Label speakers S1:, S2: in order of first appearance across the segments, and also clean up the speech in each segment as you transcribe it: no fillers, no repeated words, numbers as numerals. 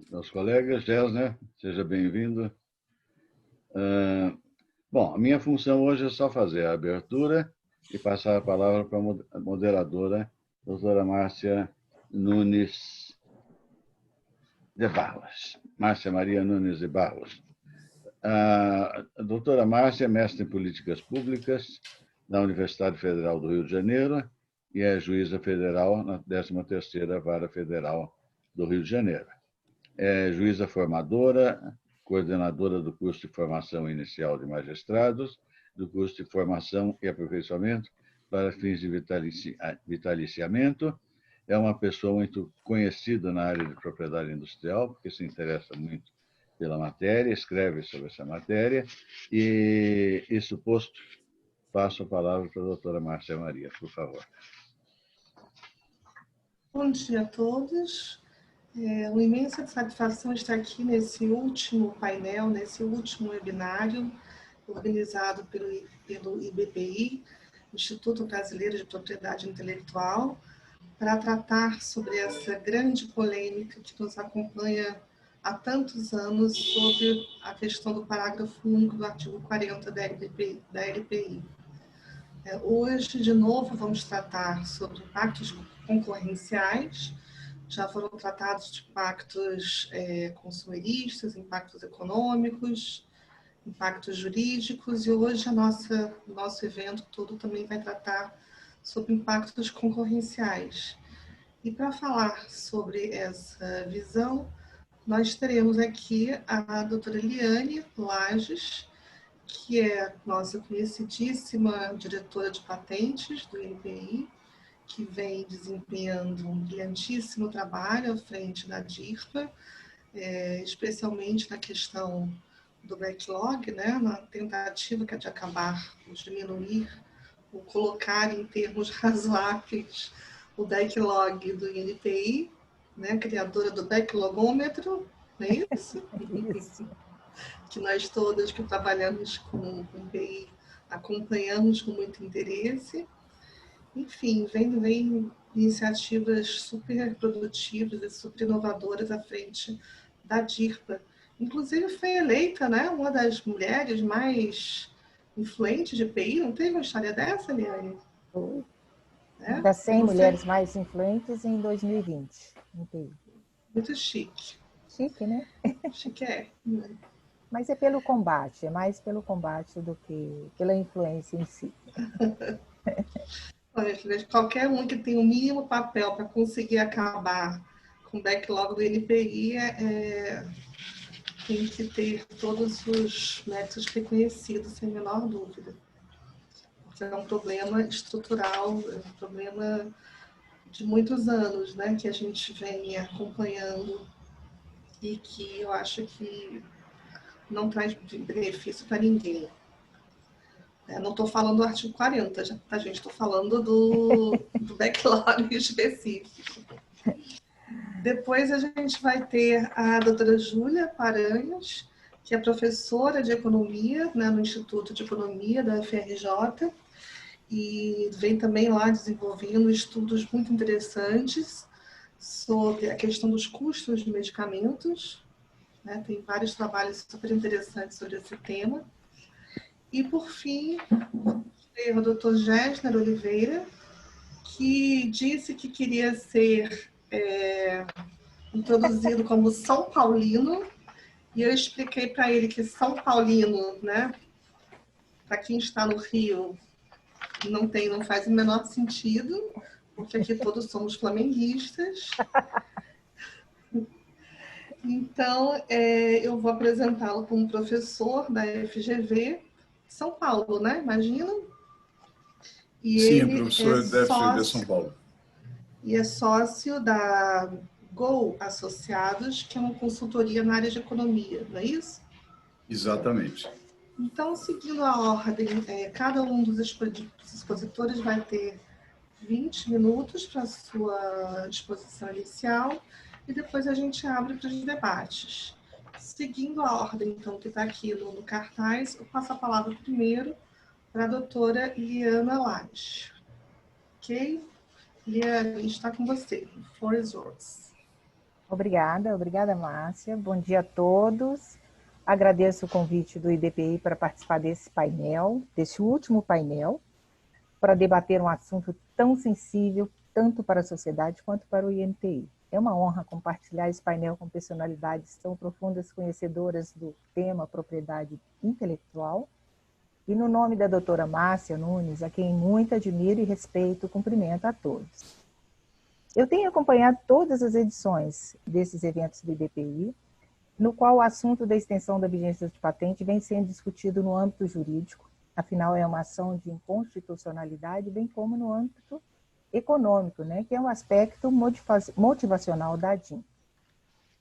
S1: meus colegas. Gessner, seja bem-vindo. Bom, a minha função hoje é só fazer a abertura e passar a palavra para a moderadora, doutora Márcia Nunes de Barros. Márcia Maria Nunes de Barros. A doutora Márcia é mestre em Políticas Públicas da Universidade Federal do Rio de Janeiro e é juíza federal na 13ª Vara Federal do Rio de Janeiro. É juíza formadora, coordenadora do curso de formação inicial de magistrados, do curso de formação e aperfeiçoamento para fins de vitaliciamento. É uma pessoa muito conhecida na área de propriedade industrial, porque se interessa muito pela matéria, escreve sobre essa matéria, e isso posto, passo a palavra para a doutora Márcia Maria, por favor.
S2: Bom dia a todos. É uma imensa satisfação estar aqui nesse último painel, nesse último webinário, organizado pelo IBPI, Instituto Brasileiro de Propriedade Intelectual, para tratar sobre essa grande polêmica que nos acompanha há tantos anos sobre a questão do parágrafo único do artigo 40 da LPI. Hoje, de novo, vamos tratar sobre impactos concorrenciais. Já foram tratados de impactos consumeristas, impactos econômicos, impactos jurídicos, e hoje nosso evento todo também vai tratar sobre impactos concorrenciais. E para falar sobre essa visão, nós teremos aqui a doutora Eliane Lages, que é nossa conhecidíssima diretora de patentes do INPI, que vem desempenhando um brilhantíssimo trabalho à frente da DIRPA, especialmente na questão do backlog, né, na tentativa de acabar, diminuir, ou colocar em termos razoáveis o backlog do INPI, né, criadora do backlogômetro, não é isso?
S3: Isso.
S2: Que nós todas que trabalhamos com INPI acompanhamos com muito interesse. Enfim, vem iniciativas super produtivas e super inovadoras à frente da DIRPA. Inclusive foi eleita, né, uma das mulheres mais influentes de PI. Não teve uma história dessa, Eliane?
S3: Foi. Das 100 mulheres mais influentes em 2020. No PI.
S2: Muito chique.
S3: Chique, né?
S2: Chique é.
S3: Mas é pelo combate, é mais pelo combate do que pela influência em si.
S2: Qualquer um que tem o mínimo papel para conseguir acabar com o backlog do NPI tem que ter todos os métodos reconhecidos, sem a menor dúvida. Porque é um problema estrutural, é um problema de muitos anos, né, que a gente vem acompanhando e que eu acho que não traz benefício para ninguém. Não estou falando do artigo 40, tá, gente? Estou falando do backlog específico. Depois a gente vai ter a doutora Júlia Paranhos, que é professora de economia, né, no Instituto de Economia da UFRJ, e vem também lá desenvolvendo estudos muito interessantes sobre a questão dos custos de medicamentos, né, tem vários trabalhos super interessantes sobre esse tema. E, por fim, o Dr. Gessner Oliveira, que disse que queria ser introduzido como São Paulino, e eu expliquei para ele que São Paulino, né, para quem está no Rio, não faz o menor sentido, porque aqui todos somos flamenguistas. Então, eu vou apresentá-lo como professor da FGV São Paulo, né? Imagina. E
S4: sim,
S2: ele
S4: professor da FGV São Paulo.
S2: E é sócio da Go Associados, que é uma consultoria na área de economia, não é isso?
S4: Exatamente.
S2: Então, seguindo a ordem, cada um dos expositores vai ter 20 minutos para a sua exposição inicial e depois a gente abre para os debates. Seguindo a ordem, então, que está aqui no cartaz, eu passo a palavra primeiro para a doutora Liana Lages. Ok? Liana, a gente está com você. The floor is yours.
S3: Obrigada, Márcia. Bom dia a todos. Agradeço o convite do IBPI para participar desse painel, desse último painel, para debater um assunto tão sensível, tanto para a sociedade quanto para o INPI. É uma honra compartilhar esse painel com personalidades tão profundas conhecedoras do tema propriedade intelectual. E no nome da doutora Márcia Nunes, a quem muito admiro e respeito, cumprimento a todos. Eu tenho acompanhado todas as edições desses eventos do IBPI, no qual o assunto da extensão da vigência de patente vem sendo discutido no âmbito jurídico, afinal é uma ação de inconstitucionalidade, bem como no âmbito econômico, né, que é um aspecto motivacional da ADIM.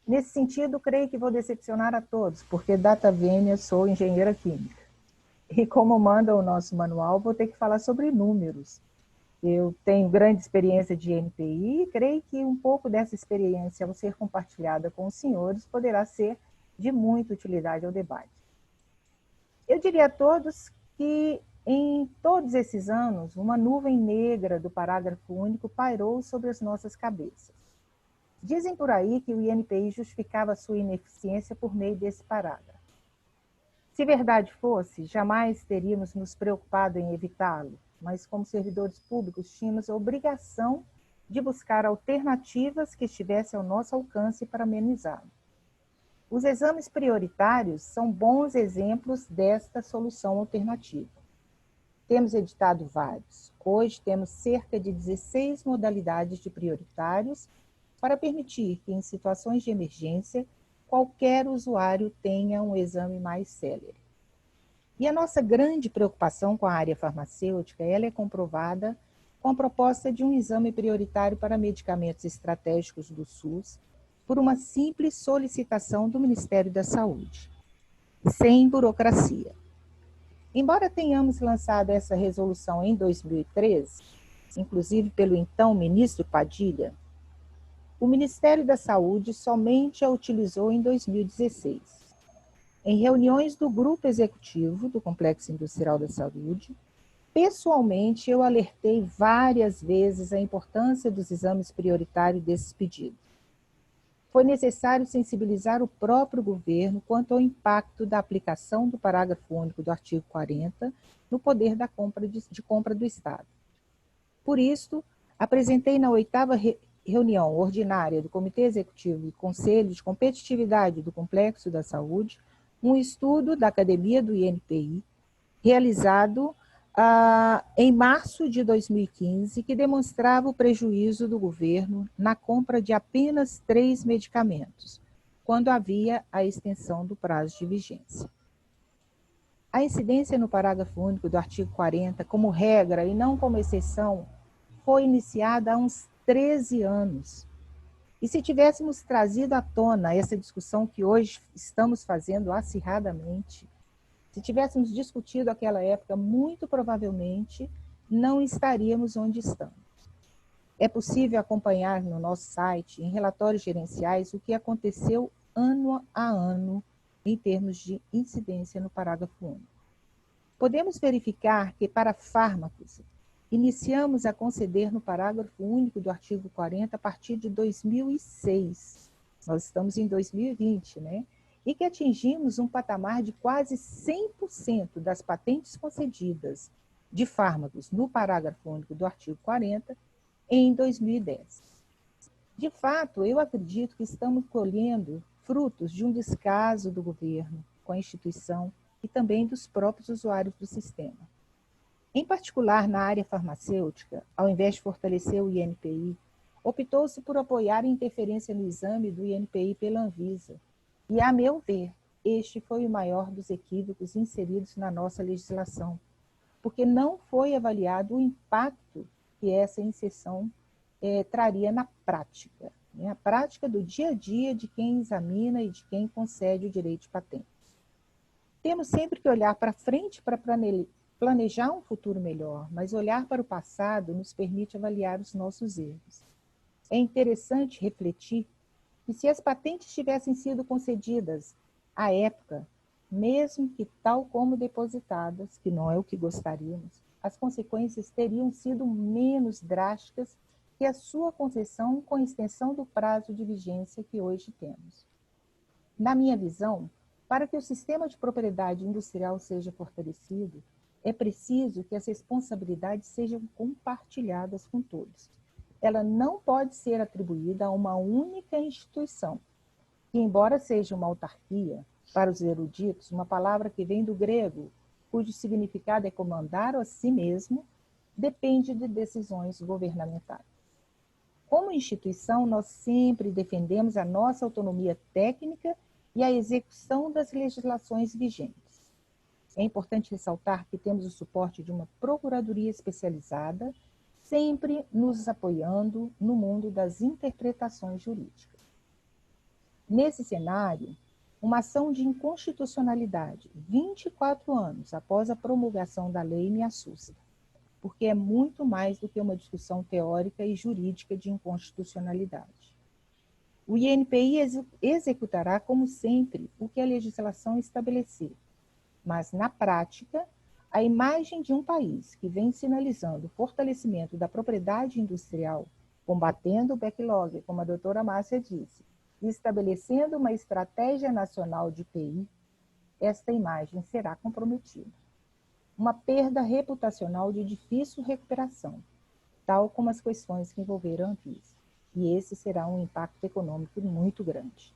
S3: Nesse sentido, creio que vou decepcionar a todos, porque data vênia sou engenheira química. E como manda o nosso manual, vou ter que falar sobre números. Eu tenho grande experiência de NPI e creio que um pouco dessa experiência, ao ser compartilhada com os senhores, poderá ser de muita utilidade ao debate. Eu diria a todos que, em todos esses anos, uma nuvem negra do parágrafo único pairou sobre as nossas cabeças. Dizem por aí que o INPI justificava sua ineficiência por meio desse parágrafo. Se verdade fosse, jamais teríamos nos preocupado em evitá-lo, mas como servidores públicos tínhamos a obrigação de buscar alternativas que estivessem ao nosso alcance para amenizá-lo. Os exames prioritários são bons exemplos desta solução alternativa. Temos editado vários. Hoje temos cerca de 16 modalidades de prioritários para permitir que, em situações de emergência, qualquer usuário tenha um exame mais célere. E a nossa grande preocupação com a área farmacêutica, ela é comprovada com a proposta de um exame prioritário para medicamentos estratégicos do SUS, por uma simples solicitação do Ministério da Saúde, sem burocracia. Embora tenhamos lançado essa resolução em 2013, inclusive pelo então ministro Padilha, o Ministério da Saúde somente a utilizou em 2016. Em reuniões do Grupo Executivo do Complexo Industrial da Saúde, pessoalmente eu alertei várias vezes a importância dos exames prioritários desses pedidos. Foi necessário sensibilizar o próprio governo quanto ao impacto da aplicação do parágrafo único do artigo 40 no poder da compra do Estado. Por isso, apresentei na 8ª reunião ordinária do Comitê Executivo e Conselho de Competitividade do Complexo da Saúde um estudo da Academia do INPI, realizado em março de 2015, que demonstrava o prejuízo do governo na compra de apenas 3 medicamentos, quando havia a extensão do prazo de vigência. A incidência no parágrafo único do artigo 40, como regra e não como exceção, foi iniciada há uns 13 anos. E se tivéssemos trazido à tona essa discussão que hoje estamos fazendo acirradamente, se tivéssemos discutido aquela época, muito provavelmente não estaríamos onde estamos. É possível acompanhar no nosso site, em relatórios gerenciais, o que aconteceu ano a ano em termos de incidência no parágrafo único. Podemos verificar que, para fármacos, iniciamos a conceder no parágrafo único do artigo 40 a partir de 2006. Nós estamos em 2020, né? E que atingimos um patamar de quase 100% das patentes concedidas de fármacos no parágrafo único do artigo 40 em 2010. De fato, eu acredito que estamos colhendo frutos de um descaso do governo com a instituição e também dos próprios usuários do sistema. Em particular, na área farmacêutica, ao invés de fortalecer o INPI, optou-se por apoiar a interferência no exame do INPI pela Anvisa. E, a meu ver, este foi o maior dos equívocos inseridos na nossa legislação, porque não foi avaliado o impacto que essa inserção traria na prática, né? A prática do dia a dia de quem examina e de quem concede o direito de patente. Temos sempre que olhar para frente para planejar um futuro melhor, mas olhar para o passado nos permite avaliar os nossos erros. É interessante refletir que se as patentes tivessem sido concedidas à época, mesmo que tal como depositadas, que não é o que gostaríamos, as consequências teriam sido menos drásticas que a sua concessão com a extensão do prazo de vigência que hoje temos. Na minha visão, para que o sistema de propriedade industrial seja fortalecido, é preciso que as responsabilidades sejam compartilhadas com todos. Ela não pode ser atribuída a uma única instituição, que, embora seja uma autarquia, para os eruditos, uma palavra que vem do grego, cujo significado é comandar a si mesmo, depende de decisões governamentais. Como instituição, nós sempre defendemos a nossa autonomia técnica e a execução das legislações vigentes. É importante ressaltar que temos o suporte de uma procuradoria especializada, sempre nos apoiando no mundo das interpretações jurídicas. Nesse cenário, uma ação de inconstitucionalidade, 24 anos após a promulgação da lei, me assusta, porque é muito mais do que uma discussão teórica e jurídica de inconstitucionalidade. O INPI executará, como sempre, o que a legislação estabelecer, mas, na prática, a imagem de um país que vem sinalizando o fortalecimento da propriedade industrial, combatendo o backlog, como a doutora Márcia disse, e estabelecendo uma estratégia nacional de IPI, esta imagem será comprometida. Uma perda reputacional de difícil recuperação, tal como as questões que envolveram a Anvisa. E esse será um impacto econômico muito grande.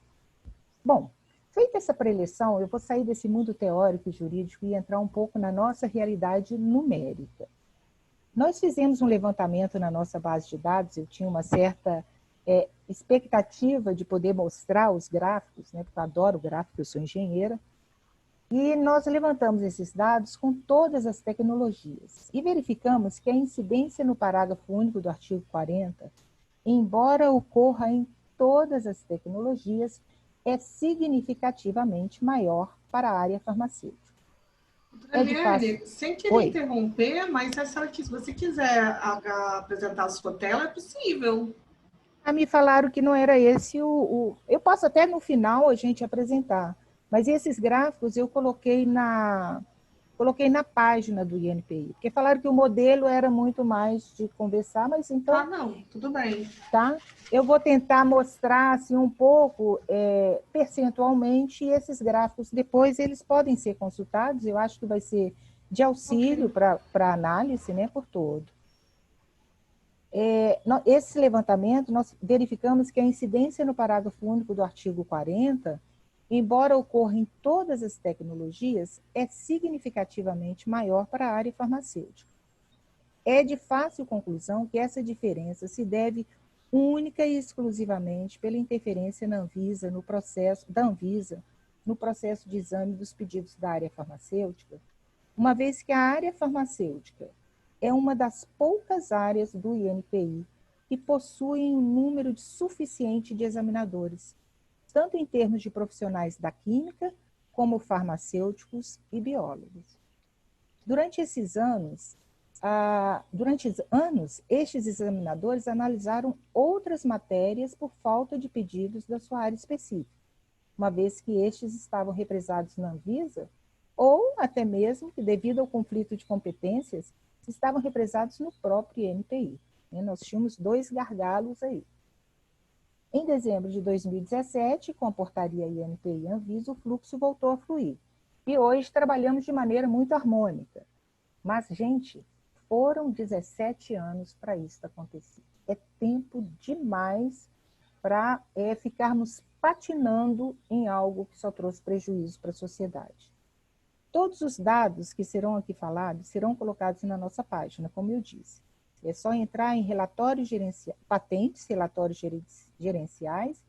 S3: Bom, feita essa preleção, eu vou sair desse mundo teórico e jurídico e entrar um pouco na nossa realidade numérica. Nós fizemos um levantamento na nossa base de dados, eu tinha uma certa expectativa de poder mostrar os gráficos, né, porque eu adoro gráfico, eu sou engenheira, e nós levantamos esses dados com todas as tecnologias e verificamos que a incidência no parágrafo único do artigo 40, embora ocorra em todas as tecnologias, é significativamente maior para a área farmacêutica.
S2: Eliane, sem querer interromper, mas se você quiser apresentar a sua tela, é possível.
S3: Me falaram que não era esse eu posso até no final a gente apresentar, mas esses gráficos eu coloquei na página do INPI, porque falaram que o modelo era muito mais de conversar, mas então...
S2: não, tudo bem.
S3: Tá? Eu vou tentar mostrar assim, um pouco percentualmente esses gráficos, depois eles podem ser consultados, eu acho que vai ser de auxílio para análise, né, por todo. Esse levantamento, nós verificamos que a incidência no parágrafo único do artigo 40, embora ocorra em todas as tecnologias, é significativamente maior para a área farmacêutica. É de fácil conclusão que essa diferença se deve única e exclusivamente pela interferência da Anvisa no processo de exame dos pedidos da área farmacêutica, uma vez que a área farmacêutica é uma das poucas áreas do INPI que possuem um número suficiente de examinadores, tanto em termos de profissionais da química, como farmacêuticos e biólogos. Durante anos, estes examinadores analisaram outras matérias por falta de pedidos da sua área específica, uma vez que estes estavam represados na Anvisa, ou até mesmo que, devido ao conflito de competências, estavam represados no próprio INPI. Nós tínhamos 2 gargalos aí. Em dezembro de 2017, com a portaria INPI Anvisa, o fluxo voltou a fluir. E hoje trabalhamos de maneira muito harmônica. Mas, gente, foram 17 anos para isso acontecer. É tempo demais para ficarmos patinando em algo que só trouxe prejuízo para a sociedade. Todos os dados que serão aqui falados serão colocados na nossa página, como eu disse. É só entrar em patentes, relatórios gerenciais,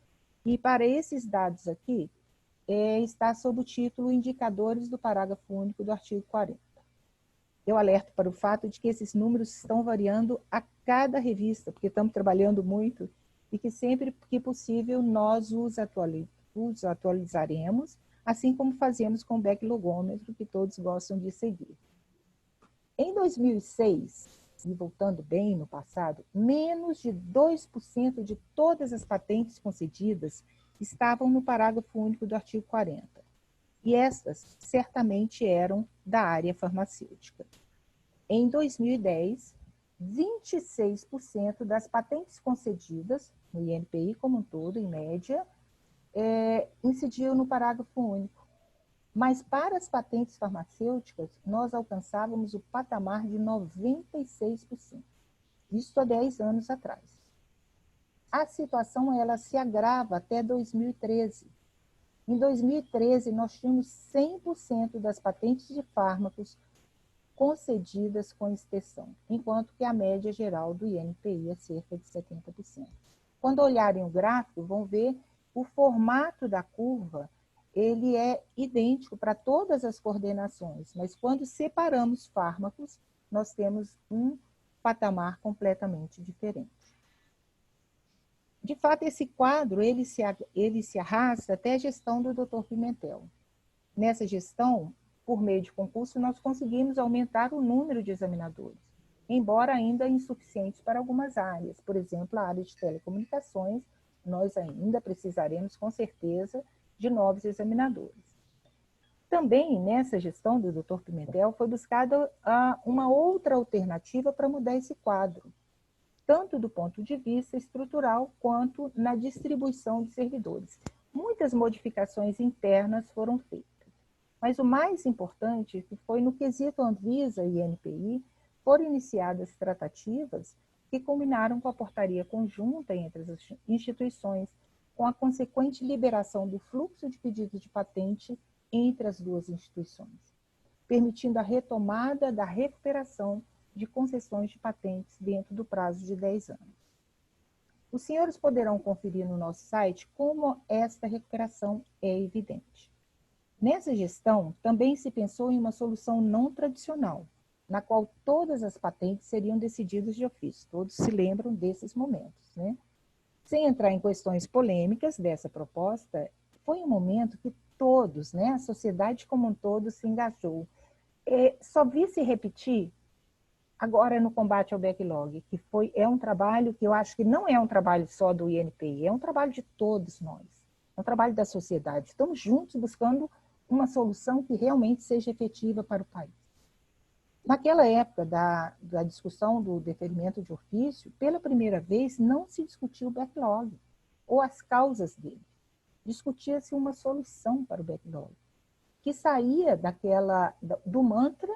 S3: e para esses dados aqui, está sob o título Indicadores do parágrafo único do artigo 40. Eu alerto para o fato de que esses números estão variando a cada revista, porque estamos trabalhando muito, e que sempre que possível nós os atualizaremos, assim como fazemos com o backlogômetro, que todos gostam de seguir. Em 2006, e voltando bem no passado, menos de 2% de todas as patentes concedidas estavam no parágrafo único do artigo 40. E estas certamente eram da área farmacêutica. Em 2010, 26% das patentes concedidas no INPI como um todo, em média, incidiam no parágrafo único. Mas para as patentes farmacêuticas, nós alcançávamos o patamar de 96%. Isso há 10 anos atrás. A situação ela se agrava até 2013. Em 2013, nós tínhamos 100% das patentes de fármacos concedidas com exceção, enquanto que a média geral do INPI é cerca de 70%. Quando olharem o gráfico, vão ver o formato da curva, ele é idêntico para todas as coordenações, mas quando separamos fármacos, nós temos um patamar completamente diferente. De fato, esse quadro ele se arrasta até a gestão do Dr. Pimentel. Nessa gestão, por meio de concurso, nós conseguimos aumentar o número de examinadores, embora ainda insuficientes para algumas áreas. Por exemplo, a área de telecomunicações, nós ainda precisaremos, com certeza, de novos examinadores. Também, nessa gestão do Dr. Pimentel, foi buscada uma outra alternativa para mudar esse quadro, tanto do ponto de vista estrutural, quanto na distribuição de servidores. Muitas modificações internas foram feitas. Mas o mais importante foi no quesito Anvisa e INPI, foram iniciadas tratativas que culminaram com a portaria conjunta entre as instituições, com a consequente liberação do fluxo de pedidos de patente entre as duas instituições, permitindo a retomada da recuperação de concessões de patentes dentro do prazo de 10 anos. Os senhores poderão conferir no nosso site como esta recuperação é evidente. Nessa gestão, também se pensou em uma solução não tradicional, na qual todas as patentes seriam decididas de ofício. Todos se lembram desses momentos, né? Sem entrar em questões polêmicas dessa proposta, foi um momento que todos, né, a sociedade como um todo se engajou. Só vi se repetir agora no combate ao backlog, que é um trabalho que eu acho que não é um trabalho só do INPI, é um trabalho de todos nós, é um trabalho da sociedade. Estamos juntos buscando uma solução que realmente seja efetiva para o país. Naquela época da discussão do deferimento de ofício, pela primeira vez não se discutiu o backlog ou as causas dele. Discutia-se uma solução para o backlog, que saía do mantra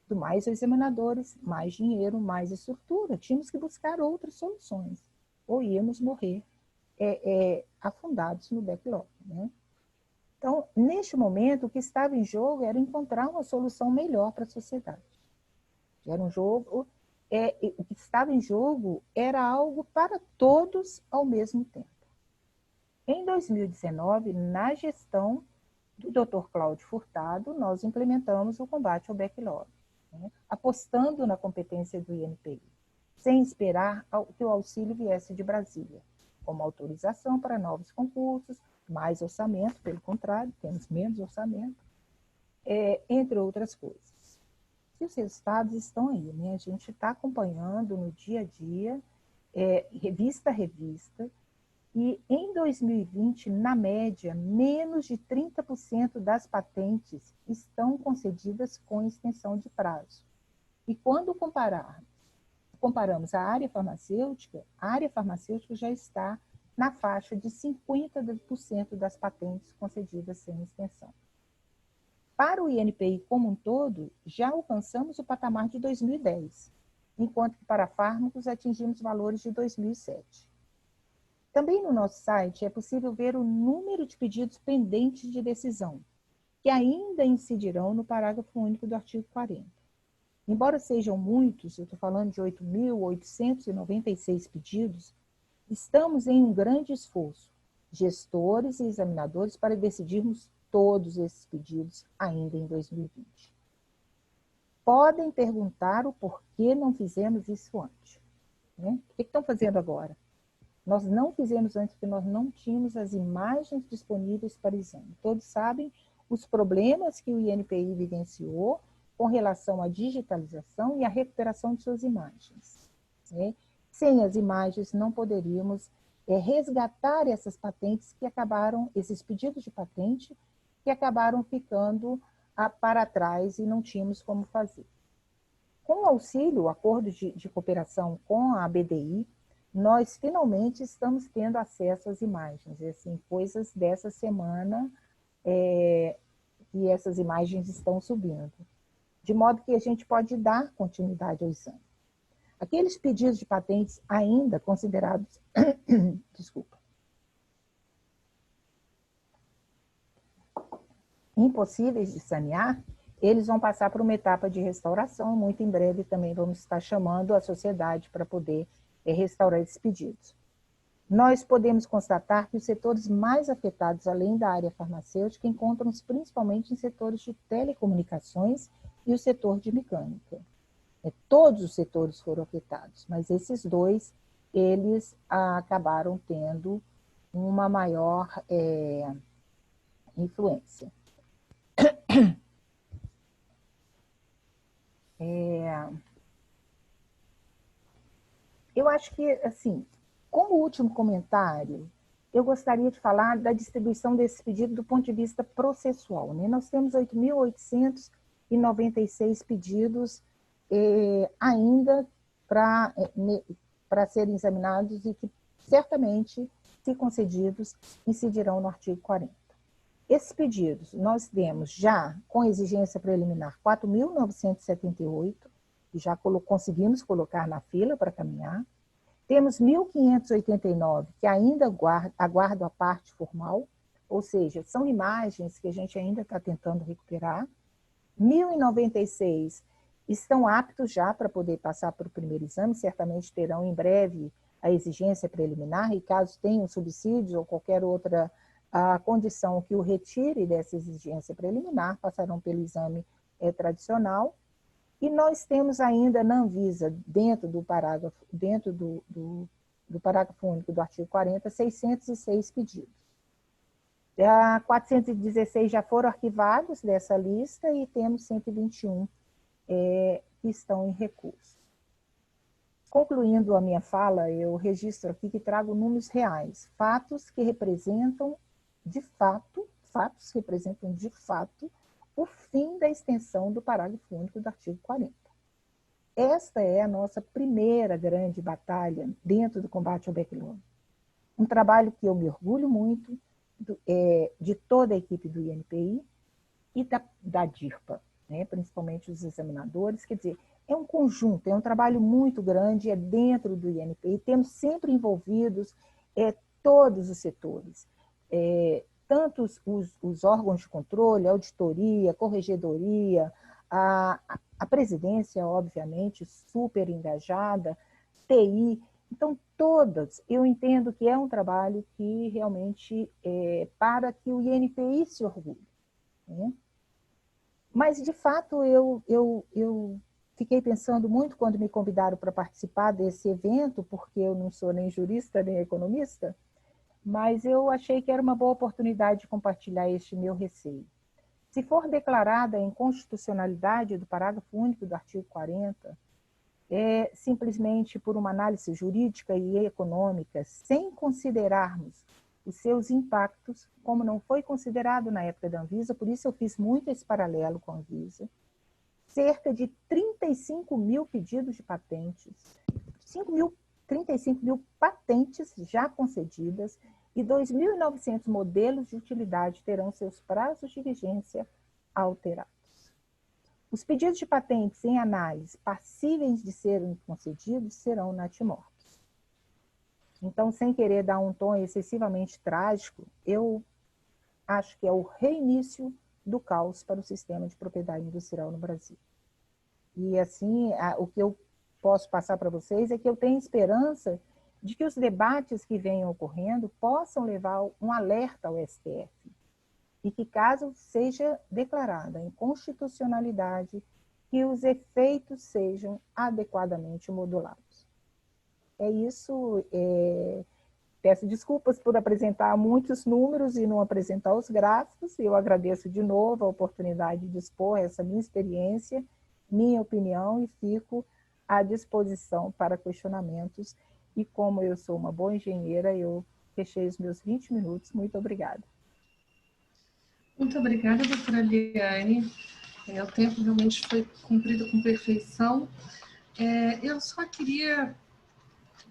S3: do mais examinadores, mais dinheiro, mais estrutura. Tínhamos que buscar outras soluções, ou íamos morrer afundados no backlog, né? Então, neste momento, o que estava em jogo era encontrar uma solução melhor para a sociedade. O que estava em jogo era algo para todos ao mesmo tempo. Em 2019, na gestão do Dr. Cláudio Furtado, nós implementamos o combate ao backlog, né, apostando na competência do INPI, sem esperar que o auxílio viesse de Brasília, como autorização para novos concursos, mais orçamento, pelo contrário, temos menos orçamento, entre outras coisas. E os resultados estão aí, né? A gente está acompanhando no dia a dia, revista a revista, e em 2020, na média, menos de 30% das patentes estão concedidas com extensão de prazo. E quando comparamos a área farmacêutica já está na faixa de 50% das patentes concedidas sem extensão. Para o INPI como um todo, já alcançamos o patamar de 2010, enquanto que para fármacos atingimos valores de 2007. Também no nosso site é possível ver o número de pedidos pendentes de decisão, que ainda incidirão no parágrafo único do artigo 40. Embora sejam muitos, eu estou falando de 8.896 pedidos, estamos em um grande esforço, gestores e examinadores, para decidirmos todos esses pedidos ainda em 2020. Podem perguntar o porquê não fizemos isso antes, né? O que estão fazendo agora? Nós não fizemos antes porque nós não tínhamos as imagens disponíveis para exame. Todos sabem os problemas que o INPI vivenciou com relação à digitalização e à recuperação de suas imagens, né? Sem as imagens não poderíamos resgatar essas patentes que acabaram, esses pedidos de patente que acabaram ficando para trás e não tínhamos como fazer. com o auxílio, o acordo de cooperação com a BDI, nós finalmente estamos tendo acesso às imagens. E, assim, coisas dessa semana, e essas imagens estão subindo. De modo que a gente pode dar continuidade ao exame. Aqueles pedidos de patentes ainda considerados, desculpa, impossíveis de sanear, eles vão passar por uma etapa de restauração. Muito em breve também vamos estar chamando a sociedade para poder restaurar esses pedidos. Nós podemos constatar que os setores mais afetados, além da área farmacêutica, encontram-se principalmente em setores de telecomunicações e o setor de mecânica. Todos os setores foram afetados, mas esses dois, eles acabaram tendo uma maior influência. Eu acho que, assim, como último comentário, eu gostaria de falar da distribuição desse pedido do ponto de vista processual, né? Nós temos 8.896 pedidos ainda para serem examinados e que certamente, se concedidos, incidirão no artigo 40. Esses pedidos, nós temos já, com exigência preliminar, 4.978, que já conseguimos colocar na fila para caminhar. Temos 1.589, que ainda aguardam a parte formal, ou seja, são imagens que a gente ainda está tentando recuperar. 1.096 estão aptos já para poder passar para o primeiro exame, certamente terão em breve a exigência preliminar, e caso tenham subsídios ou qualquer outra condição que o retire dessa exigência preliminar, passarão pelo exame tradicional. E nós temos ainda na Anvisa, dentro do parágrafo único do artigo 40, 606 pedidos. 416 já foram arquivados dessa lista e temos 121 que estão em recurso. Concluindo a minha fala, eu registro aqui que trago números reais, fatos que representam de fato, o fim da extensão do parágrafo único do artigo 40. Esta é a nossa primeira grande batalha dentro do combate ao backlog. Um trabalho que eu me orgulho muito de toda a equipe do INPI e da DIRPA, né? Principalmente os examinadores. Quer dizer, é um conjunto, é um trabalho muito grande, é dentro do INPI, temos sempre envolvidos todos os setores. Tanto os órgãos de controle, auditoria, corregedoria, a presidência, obviamente, super engajada, TI. Então, todas, eu entendo que é um trabalho que realmente para que o INPI se orgulhe, né? Mas, de fato, eu fiquei pensando muito quando me convidaram para participar desse evento, porque eu não sou nem jurista, nem economista, mas eu achei que era uma boa oportunidade de compartilhar este meu receio. Se for declarada a inconstitucionalidade do parágrafo único do artigo 40, simplesmente por uma análise jurídica e econômica, sem considerarmos os seus impactos, como não foi considerado na época da Anvisa, por isso eu fiz muito esse paralelo com a Anvisa, cerca de 35 mil pedidos de patentes, 35 mil patentes já concedidas e 2.900 modelos de utilidade terão seus prazos de vigência alterados. Os pedidos de patentes em análise passíveis de serem concedidos serão natimortos. Então, sem querer dar um tom excessivamente trágico, eu acho que é o reinício do caos para o sistema de propriedade industrial no Brasil. E assim, o que eu posso passar para vocês é que eu tenho esperança de que os debates que venham ocorrendo possam levar um alerta ao STF e que, caso seja declarada a inconstitucionalidade, que os efeitos sejam adequadamente modulados. É isso. Peço desculpas por apresentar muitos números e não apresentar os gráficos. Eu agradeço de novo a oportunidade de expor essa minha experiência, minha opinião, e fico à disposição para questionamentos. E como eu sou uma boa engenheira, eu fechei os meus 20 minutos. Muito obrigada.
S2: Muito obrigada, doutora Liane. O tempo realmente foi cumprido com perfeição. Eu só queria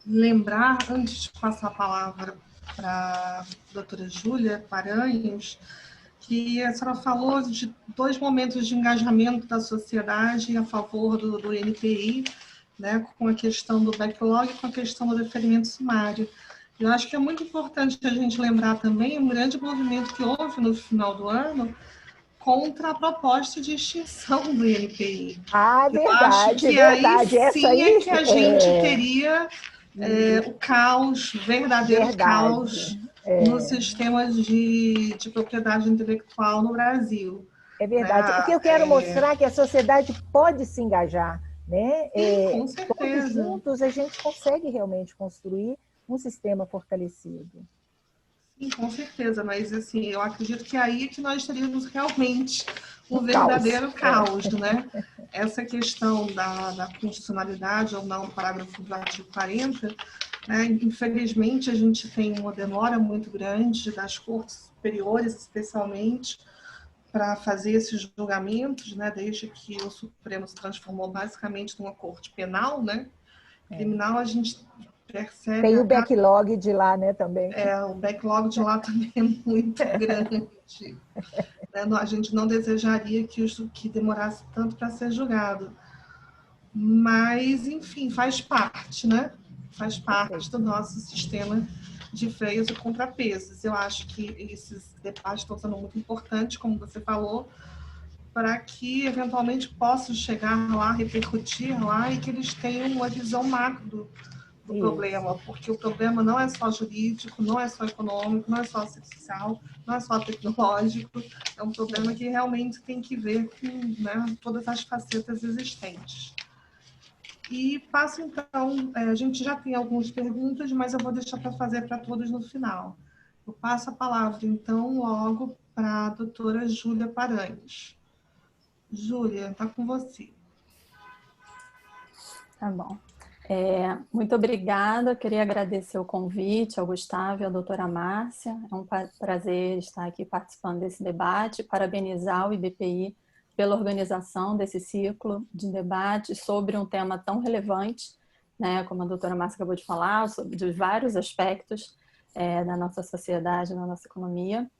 S2: lembrar, antes de passar a palavra para a doutora Júlia Paranhos, que a senhora falou de 2 momentos de engajamento da sociedade a favor do NPI, né, com a questão do backlog e com a questão do deferimento sumário. Eu acho que é muito importante a gente lembrar também um grande movimento que houve no final do ano contra a proposta de extinção do INPI. Eu acho que
S3: verdade.
S2: aí sim
S3: Essa aí,
S2: é que a gente teria o caos, verdadeiro caos nos sistemas de propriedade intelectual no Brasil.
S3: É verdade. O que eu quero mostrar é que a sociedade pode se engajar, né?
S2: Com certeza.
S3: Todos juntos a gente consegue realmente construir um sistema fortalecido.
S2: Sim, com certeza, mas assim, eu acredito que aí é que nós teríamos realmente um verdadeiro caos, né? Essa questão da constitucionalidade ou não do parágrafo do artigo 40, né? Infelizmente a gente tem uma demora muito grande das cortes superiores, especialmente, para fazer esses julgamentos, né? Desde que o Supremo se transformou basicamente numa corte penal, né? Criminal, a gente percebe...
S3: Tem o backlog de lá, né, também.
S2: O backlog de lá também é muito grande. A gente não desejaria que demorasse tanto para ser julgado. Mas, enfim, faz parte, né? Faz parte do nosso sistema de freios e contrapesos. Eu acho que esses debates estão sendo muito importantes, como você falou, para que, eventualmente, possam chegar lá, repercutir lá e que eles tenham uma visão macro do problema, porque o problema não é só jurídico, não é só econômico, não é só social, não é só tecnológico, é um problema que realmente tem que ver com, né, todas as facetas existentes. E passo, então, a gente já tem algumas perguntas, mas eu vou deixar para fazer para todos no final. Eu passo a palavra, então, logo para a doutora Júlia Paranhos. Júlia, está com você.
S5: Tá bom. Muito obrigada, eu queria agradecer o convite ao Gustavo e à doutora Márcia. É um prazer estar aqui participando desse debate, parabenizar o IBPI pela organização desse ciclo de debate sobre um tema tão relevante, né, como a doutora Márcia acabou de falar, sobre de vários aspectos da nossa sociedade, da nossa economia.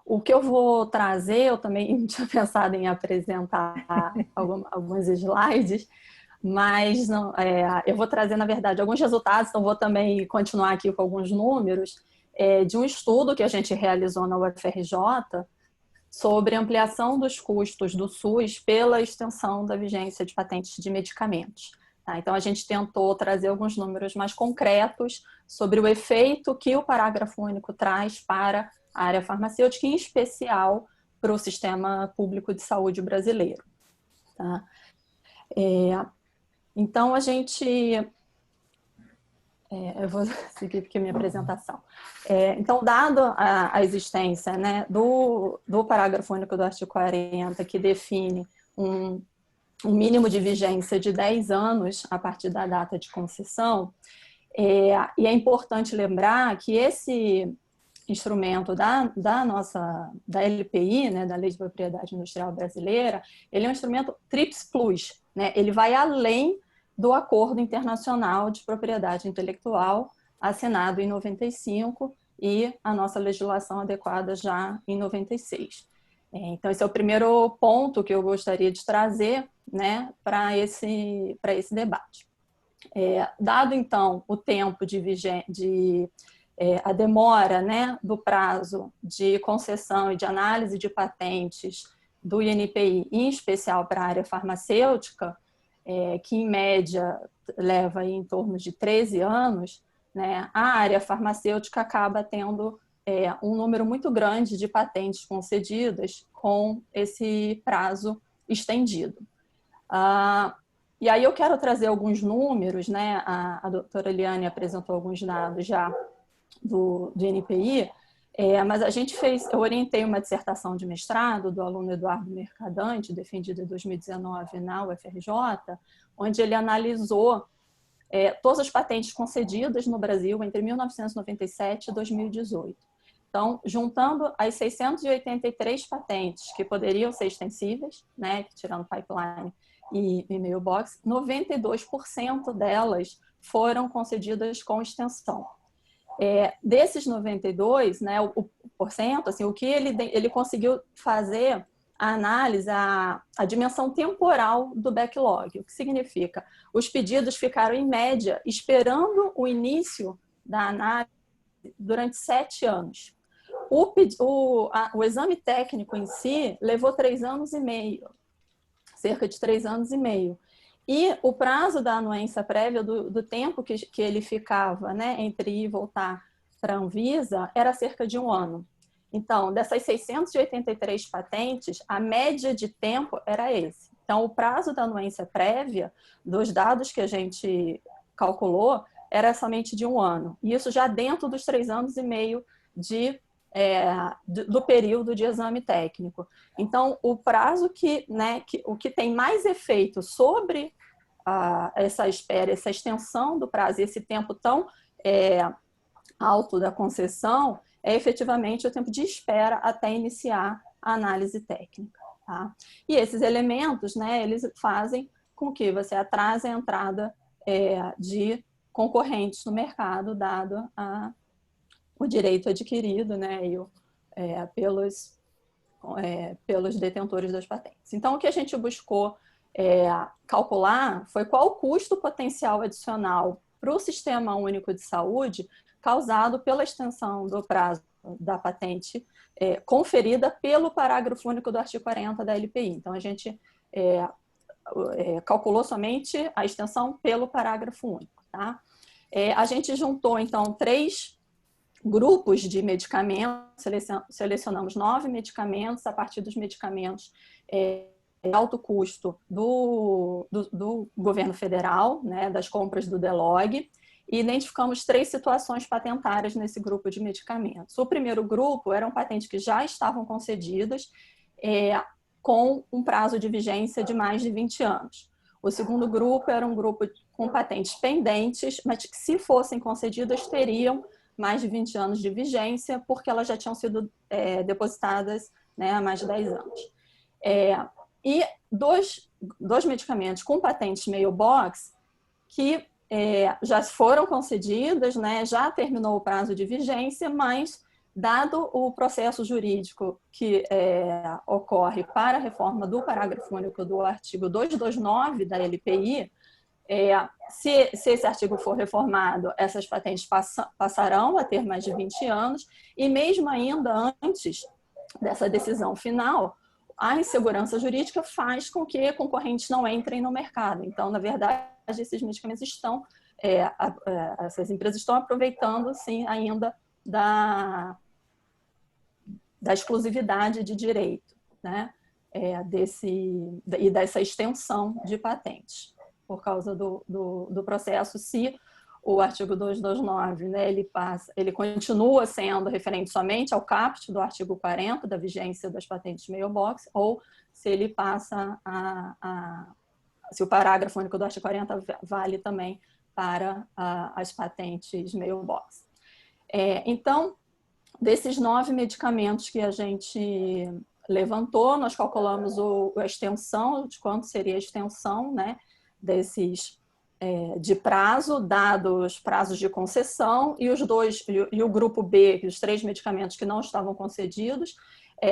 S5: O que eu vou trazer, eu também tinha pensado em apresentar alguns slides, mas não, eu vou trazer, na verdade, alguns resultados, então vou também continuar aqui com alguns números de um estudo que a gente realizou na UFRJ sobre ampliação dos custos do SUS pela extensão da vigência de patentes de medicamentos. Tá? Então, a gente tentou trazer alguns números mais concretos sobre o efeito que o parágrafo único traz para a área farmacêutica, em especial para o sistema público de saúde brasileiro. Tá? Então, a gente... eu vou seguir aqui a minha apresentação. Então, dado a existência, né, do parágrafo único do artigo 40, que define um mínimo de vigência de 10 anos a partir da data de concessão, e é importante lembrar que esse instrumento da LPI, né, da Lei de Propriedade Industrial Brasileira, ele é um instrumento TRIPS Plus, né, ele vai além do Acordo Internacional de Propriedade Intelectual, assinado em 95, e a nossa legislação adequada já em 96. Então, esse é o primeiro ponto que eu gostaria de trazer, né, para esse debate. Dado, então, o tempo a demora, né, do prazo de concessão e de análise de patentes do INPI, em especial para a área farmacêutica, que em média leva aí em torno de 13 anos, né, a área farmacêutica acaba tendo um número muito grande de patentes concedidas com esse prazo estendido. E aí eu quero trazer alguns números, né, a doutora Eliane apresentou alguns dados já do INPI, mas eu orientei uma dissertação de mestrado do aluno Eduardo Mercadante, defendida em 2019 na UFRJ, onde ele analisou todas as patentes concedidas no Brasil entre 1997 e 2018. Então, juntando as 683 patentes que poderiam ser extensíveis, né, tirando pipeline e mailbox, 92% delas foram concedidas com extensão. Desses 92, né, o porcento, assim, o que ele conseguiu fazer a análise, a dimensão temporal do backlog, o que significa? Os pedidos ficaram, em média, esperando o início da análise durante 7 anos. O exame técnico em si levou 3 anos e meio, cerca de 3 anos e meio. E o prazo da anuência prévia, do tempo que ele ficava, né, entre ir e voltar para a Anvisa, era cerca de 1 ano. Então, dessas 683 patentes, a média de tempo era esse. Então, o prazo da anuência prévia, dos dados que a gente calculou, era somente de 1 ano. E isso já dentro dos 3 anos e meio do período de exame técnico. Então, o prazo o que tem mais efeito sobre essa espera, essa extensão do prazo, esse tempo tão alto da concessão, é efetivamente o tempo de espera até iniciar a análise técnica. Tá? E esses elementos, né, eles fazem com que você atrase a entrada de concorrentes no mercado, dado o direito adquirido, né, pelos detentores das patentes. Então, o que a gente buscou calcular foi qual o custo potencial adicional para o Sistema Único de Saúde causado pela extensão do prazo da patente conferida pelo parágrafo único do artigo 40 da LPI. Então, a gente calculou somente a extensão pelo parágrafo único. Tá? A gente juntou, então, 3 grupos de medicamentos, selecionamos 9 medicamentos, a partir dos medicamentos de alto custo do governo federal, né, das compras do DELOG, e identificamos 3 situações patentárias nesse grupo de medicamentos. O primeiro grupo eram patentes que já estavam concedidas com um prazo de vigência de mais de 20 anos. O segundo grupo era um grupo com patentes pendentes, mas que, se fossem concedidas, teriam mais de 20 anos de vigência, porque elas já tinham sido depositadas, né, há mais de 10 anos. E dois medicamentos com patentes mailbox que já foram concedidas, né, já terminou o prazo de vigência, mas, dado o processo jurídico que ocorre para a reforma do parágrafo único do artigo 229 da LPI, se esse artigo for reformado, essas patentes passarão a ter mais de 20 anos, e mesmo ainda antes dessa decisão final, a insegurança jurídica faz com que concorrentes não entrem no mercado. Então, na verdade, esses medicamentos essas empresas estão aproveitando, sim, ainda da exclusividade de direito, né? E dessa extensão de patentes, por causa do processo, se o artigo 229, né, ele continua sendo referente somente ao caput do artigo 40, da vigência das patentes mailbox, ou se ele passa se o parágrafo único do artigo 40 vale também para as patentes mailbox. Então, desses 9 medicamentos que a gente levantou, nós calculamos a extensão, de quanto seria a extensão, né, desses de prazo, dados os prazos de concessão, e o grupo B, os 3 medicamentos que não estavam concedidos,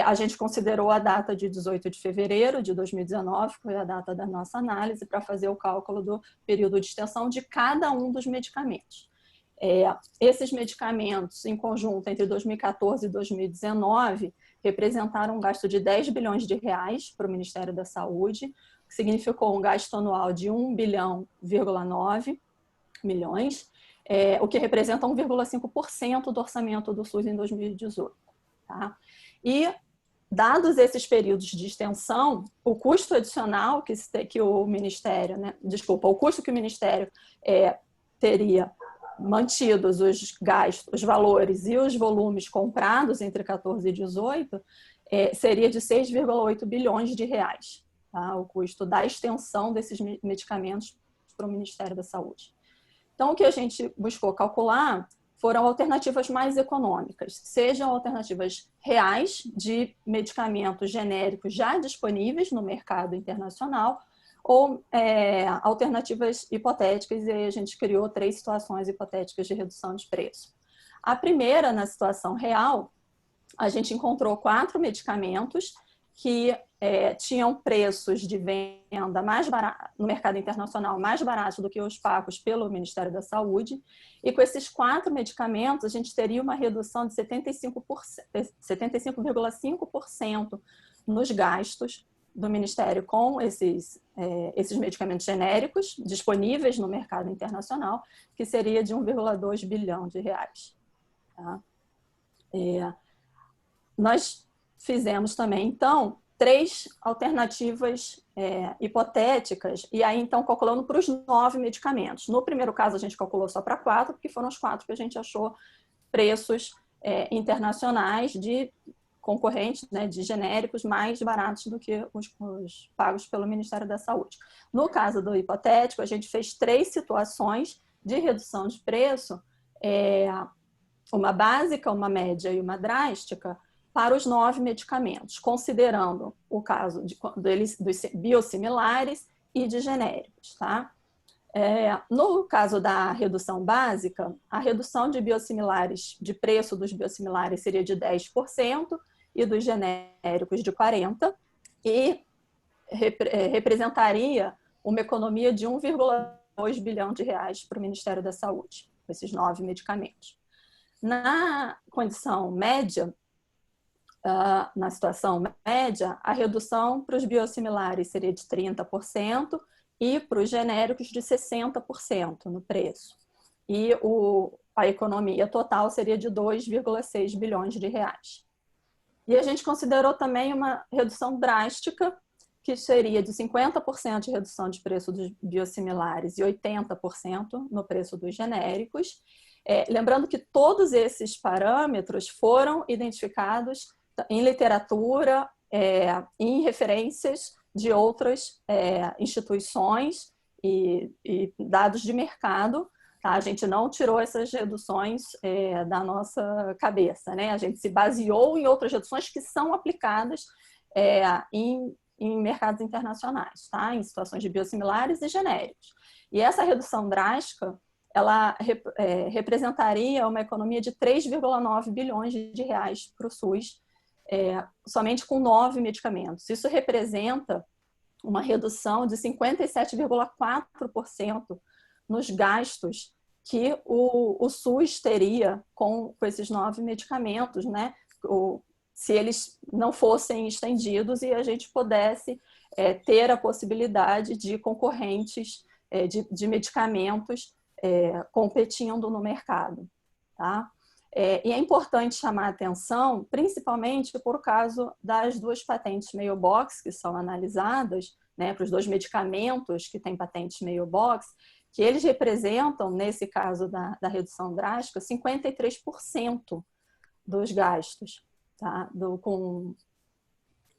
S5: a gente considerou a data de 18 de fevereiro de 2019, que foi a data da nossa análise, para fazer o cálculo do período de extensão de cada um dos medicamentos. Esses medicamentos, em conjunto, entre 2014 e 2019, representaram um gasto de 10 bilhões de reais para o Ministério da Saúde, que significou um gasto anual de 1,9 bilhões, o que representa 1,5% do orçamento do SUS em 2018. Tá? E, dados esses períodos de extensão, o custo adicional que o Ministério, né, o custo que o Ministério teria mantidos os gastos, os valores e os volumes comprados entre 14 e 18, seria de 6,8 bilhões de reais, tá? O custo da extensão desses medicamentos para o Ministério da Saúde. Então, o que a gente buscou calcular foram alternativas mais econômicas, sejam alternativas reais de medicamentos genéricos já disponíveis no mercado internacional, ou alternativas hipotéticas, e aí a gente criou 3 situações hipotéticas de redução de preço. A primeira, na situação real, a gente encontrou 4 medicamentos que tinham preços de venda mais barato, no mercado internacional mais baratos do que os pagos pelo Ministério da Saúde, e com esses 4 medicamentos a gente teria uma redução de 75,5% nos gastos do Ministério com esses medicamentos genéricos disponíveis no mercado internacional, que seria de 1,2 bilhão de reais. Tá? Nós fizemos também, então, 3 alternativas hipotéticas, e aí, então, calculando para os 9 medicamentos. No primeiro caso, a gente calculou só para 4, porque foram os 4 que a gente achou preços internacionais de concorrentes, né, de genéricos mais baratos do que os pagos pelo Ministério da Saúde. No caso do hipotético, a gente fez 3 situações de redução de preço, uma básica, uma média e uma drástica, para os 9 medicamentos, considerando o caso dos biosimilares e de genéricos. Tá? No caso da redução básica, a redução de biosimilares, de preço dos biosimilares seria de 10% e dos genéricos de 40%, e representaria uma economia de 1,2 bilhão de reais para o Ministério da Saúde, com esses 9 medicamentos. Na condição média, na situação média, a redução para os biosimilares seria de 30% e para os genéricos de 60% no preço. E a economia total seria de 2,6 bilhões de reais. E a gente considerou também uma redução drástica, que seria de 50% de redução de preço dos biosimilares e 80% no preço dos genéricos. Lembrando que todos esses parâmetros foram identificados em literatura, em referências de outras instituições e dados de mercado. Tá? A gente não tirou essas reduções da nossa cabeça, né? A gente se baseou em outras reduções que são aplicadas em mercados internacionais, tá? Em situações de biosimilares e genéricos. E essa redução drástica, ela representaria uma economia de 3,9 bilhões de reais para o SUS, somente com 9 medicamentos. Isso representa uma redução de 57,4% nos gastos que o SUS teria com esses 9 medicamentos, né? Se eles não fossem estendidos e a gente pudesse ter a possibilidade de concorrentes de medicamentos competindo no mercado. Tá? E é importante chamar a atenção, principalmente por causa das 2 patentes mailbox que são analisadas, né, para os 2 medicamentos que têm patentes mailbox, que eles representam, nesse caso da redução drástica, 53% dos gastos, tá?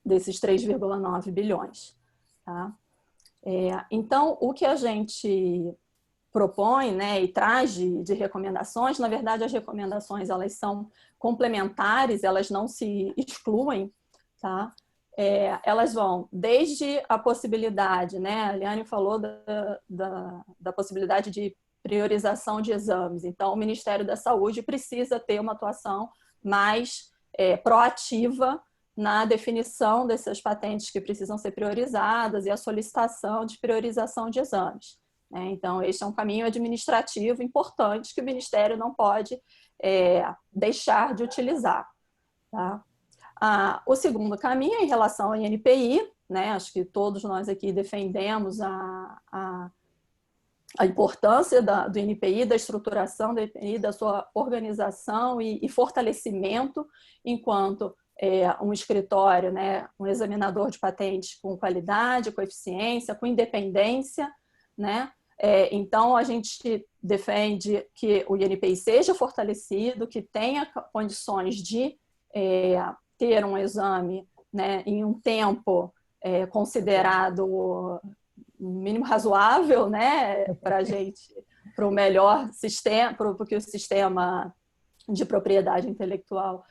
S5: Desses 3,9 bilhões. Tá? Então, o que a gente propõe, né, e traz de recomendações, na verdade as recomendações elas são complementares, elas não se excluem, tá? Elas vão desde a possibilidade, né, a Liane falou da possibilidade de priorização de exames, então o Ministério da Saúde precisa ter uma atuação mais proativa na definição dessas patentes que precisam ser priorizadas e a solicitação de priorização de exames. Então, este é um caminho administrativo importante que o Ministério não pode deixar de utilizar. Tá? O segundo caminho é em relação ao INPI, né? Acho que todos nós aqui defendemos a importância do INPI, da estruturação do INPI, da sua organização e fortalecimento enquanto um escritório, né? Um examinador de patentes com qualidade, com eficiência, com independência, né? Então, a gente defende que o INPI seja fortalecido, que tenha condições de ter um exame, né, em um tempo considerado mínimo razoável, né, para a gente o melhor sistema, para que o sistema de propriedade intelectual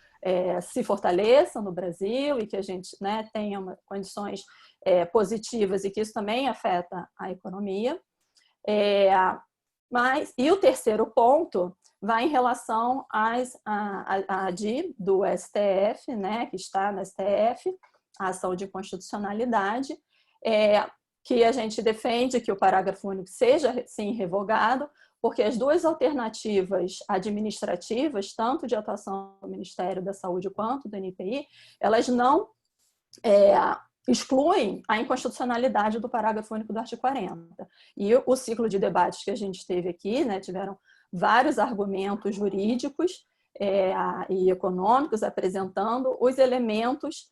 S5: se fortaleça no Brasil e que a gente, né, tenha condições positivas e que isso também afeta a economia. E o terceiro ponto vai em relação à ADI do STF, né, que está no STF, a ação de inconstitucionalidade, que a gente defende que o parágrafo único seja, sim, revogado, porque as duas alternativas administrativas, tanto de atuação do Ministério da Saúde quanto do NPI, elas não excluem a inconstitucionalidade do parágrafo único do artigo 40. E o ciclo de debates que a gente teve aqui, né, tiveram vários argumentos jurídicos e econômicos apresentando os elementos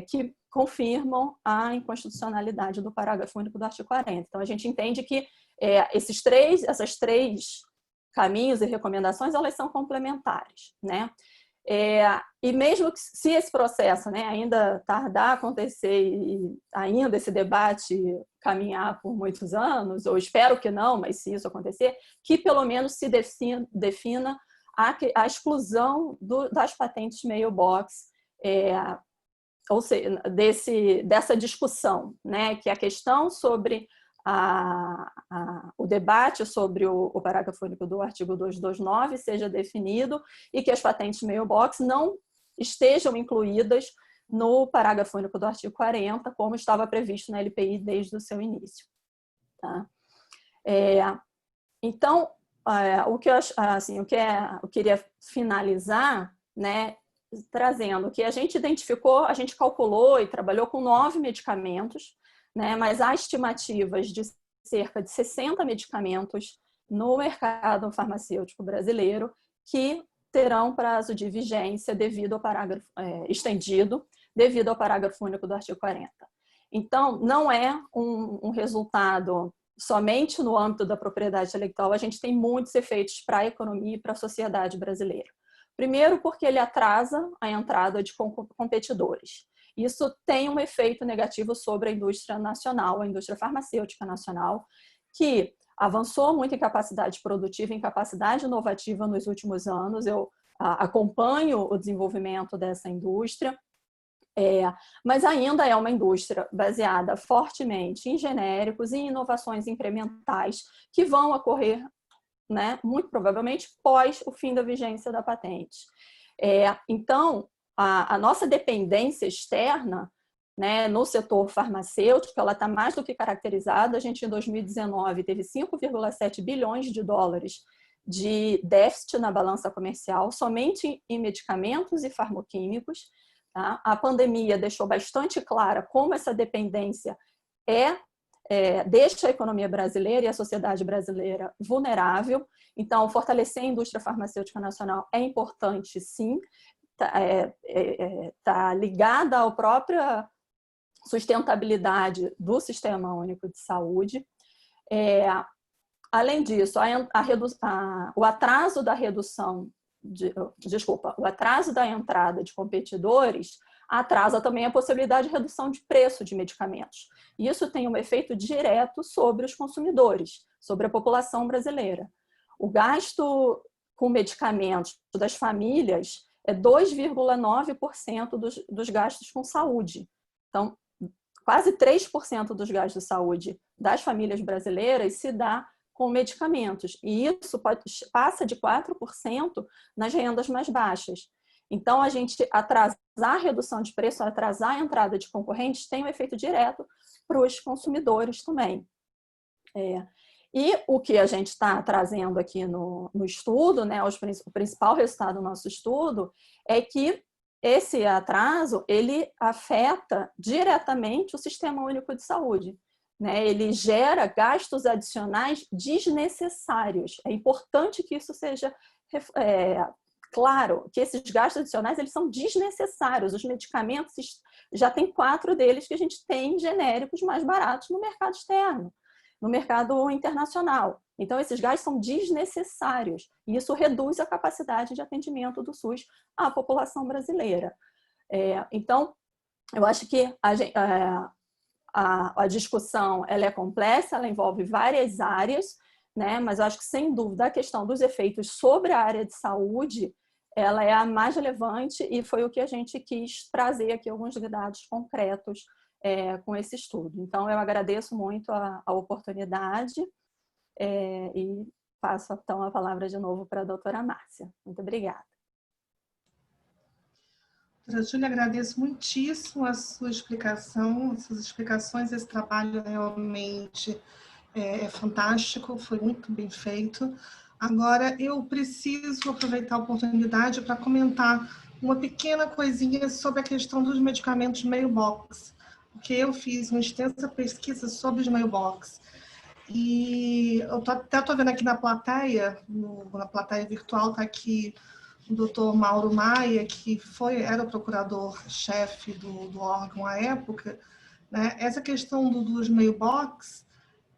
S5: que confirmam a inconstitucionalidade do parágrafo único do artigo 40. Então, a gente entende que essas três caminhos e recomendações, elas são complementares, né? E mesmo que, se esse processo, né, ainda tardar a acontecer e ainda esse debate caminhar por muitos anos, ou espero que não, mas se isso acontecer, que pelo menos se defina a exclusão das patentes mailbox, ou seja, dessa discussão, né, que a questão sobre o debate sobre o parágrafo único do artigo 229 seja definido e que as patentes mailbox não estejam incluídas no parágrafo único do artigo 40, como estava previsto na LPI desde o seu início. Tá? Então, o que eu queria finalizar, né, trazendo que a gente identificou, a gente calculou e trabalhou com 9 medicamentos, né, mas há estimativas de cerca de 60 medicamentos no mercado farmacêutico brasileiro que terão prazo de vigência devido ao parágrafo estendido, devido ao parágrafo único do artigo 40. Então, não é um resultado somente no âmbito da propriedade intelectual, a gente tem muitos efeitos para a economia e para a sociedade brasileira. Primeiro, porque ele atrasa a entrada de competidores. Isso tem um efeito negativo sobre a indústria nacional, a indústria farmacêutica nacional, que avançou muito em capacidade produtiva, em capacidade inovativa nos últimos anos. Eu acompanho o desenvolvimento dessa indústria, mas ainda é uma indústria baseada fortemente em genéricos e inovações incrementais que vão ocorrer, né, muito provavelmente pós o fim da vigência da patente. Então, a nossa dependência externa, né, no setor farmacêutico, ela está mais do que caracterizada. A gente, em 2019, teve 5,7 bilhões de dólares de déficit na balança comercial, somente em medicamentos e farmoquímicos. Tá? A pandemia deixou bastante clara como essa dependência deixa a economia brasileira e a sociedade brasileira vulnerável. Então, fortalecer a indústria farmacêutica nacional é importante, sim. Está ligada à própria sustentabilidade do Sistema Único de Saúde. Além disso, o atraso da redução, o atraso da entrada de competidores atrasa também a possibilidade de redução de preço de medicamentos. Isso tem um efeito direto sobre os consumidores, sobre a população brasileira. O gasto com medicamentos das famílias é 2,9% dos gastos com saúde. Então, quase 3% dos gastos de saúde das famílias brasileiras se dá com medicamentos. E isso passa de 4% nas rendas mais baixas. Então, a gente atrasar a redução de preço, atrasar a entrada de concorrentes, tem um efeito direto para os consumidores também. E o que a gente está trazendo aqui no estudo, né, o principal resultado do nosso estudo, é que esse atraso, ele afeta diretamente o Sistema Único de Saúde. Né? Ele gera gastos adicionais desnecessários. É importante que isso seja claro, que esses gastos adicionais eles são desnecessários. Os medicamentos, já tem 4 deles que a gente tem genéricos mais baratos no mercado externo, no mercado internacional. Então, esses gastos são desnecessários e isso reduz a capacidade de atendimento do SUS à população brasileira. Então, eu acho que a discussão ela é complexa, ela envolve várias áreas, né? Mas eu acho que, sem dúvida, a questão dos efeitos sobre a área de saúde, ela é a mais relevante e foi o que a gente quis trazer aqui, alguns dados concretos com esse estudo. Então, eu agradeço muito a oportunidade e passo, então, a palavra de novo para a doutora Márcia. Muito obrigada.
S2: Doutora Júlia, agradeço muitíssimo a sua explicação, as suas explicações. Esse trabalho realmente é fantástico, foi muito bem feito. Agora, eu preciso aproveitar a oportunidade para comentar uma pequena coisinha sobre a questão dos medicamentos mailbox, porque eu fiz uma extensa pesquisa sobre os mailbox. E eu até estou vendo aqui na plateia virtual, está aqui o doutor Mauro Maia, que era o procurador-chefe do órgão à época, né? Essa questão dos mailbox,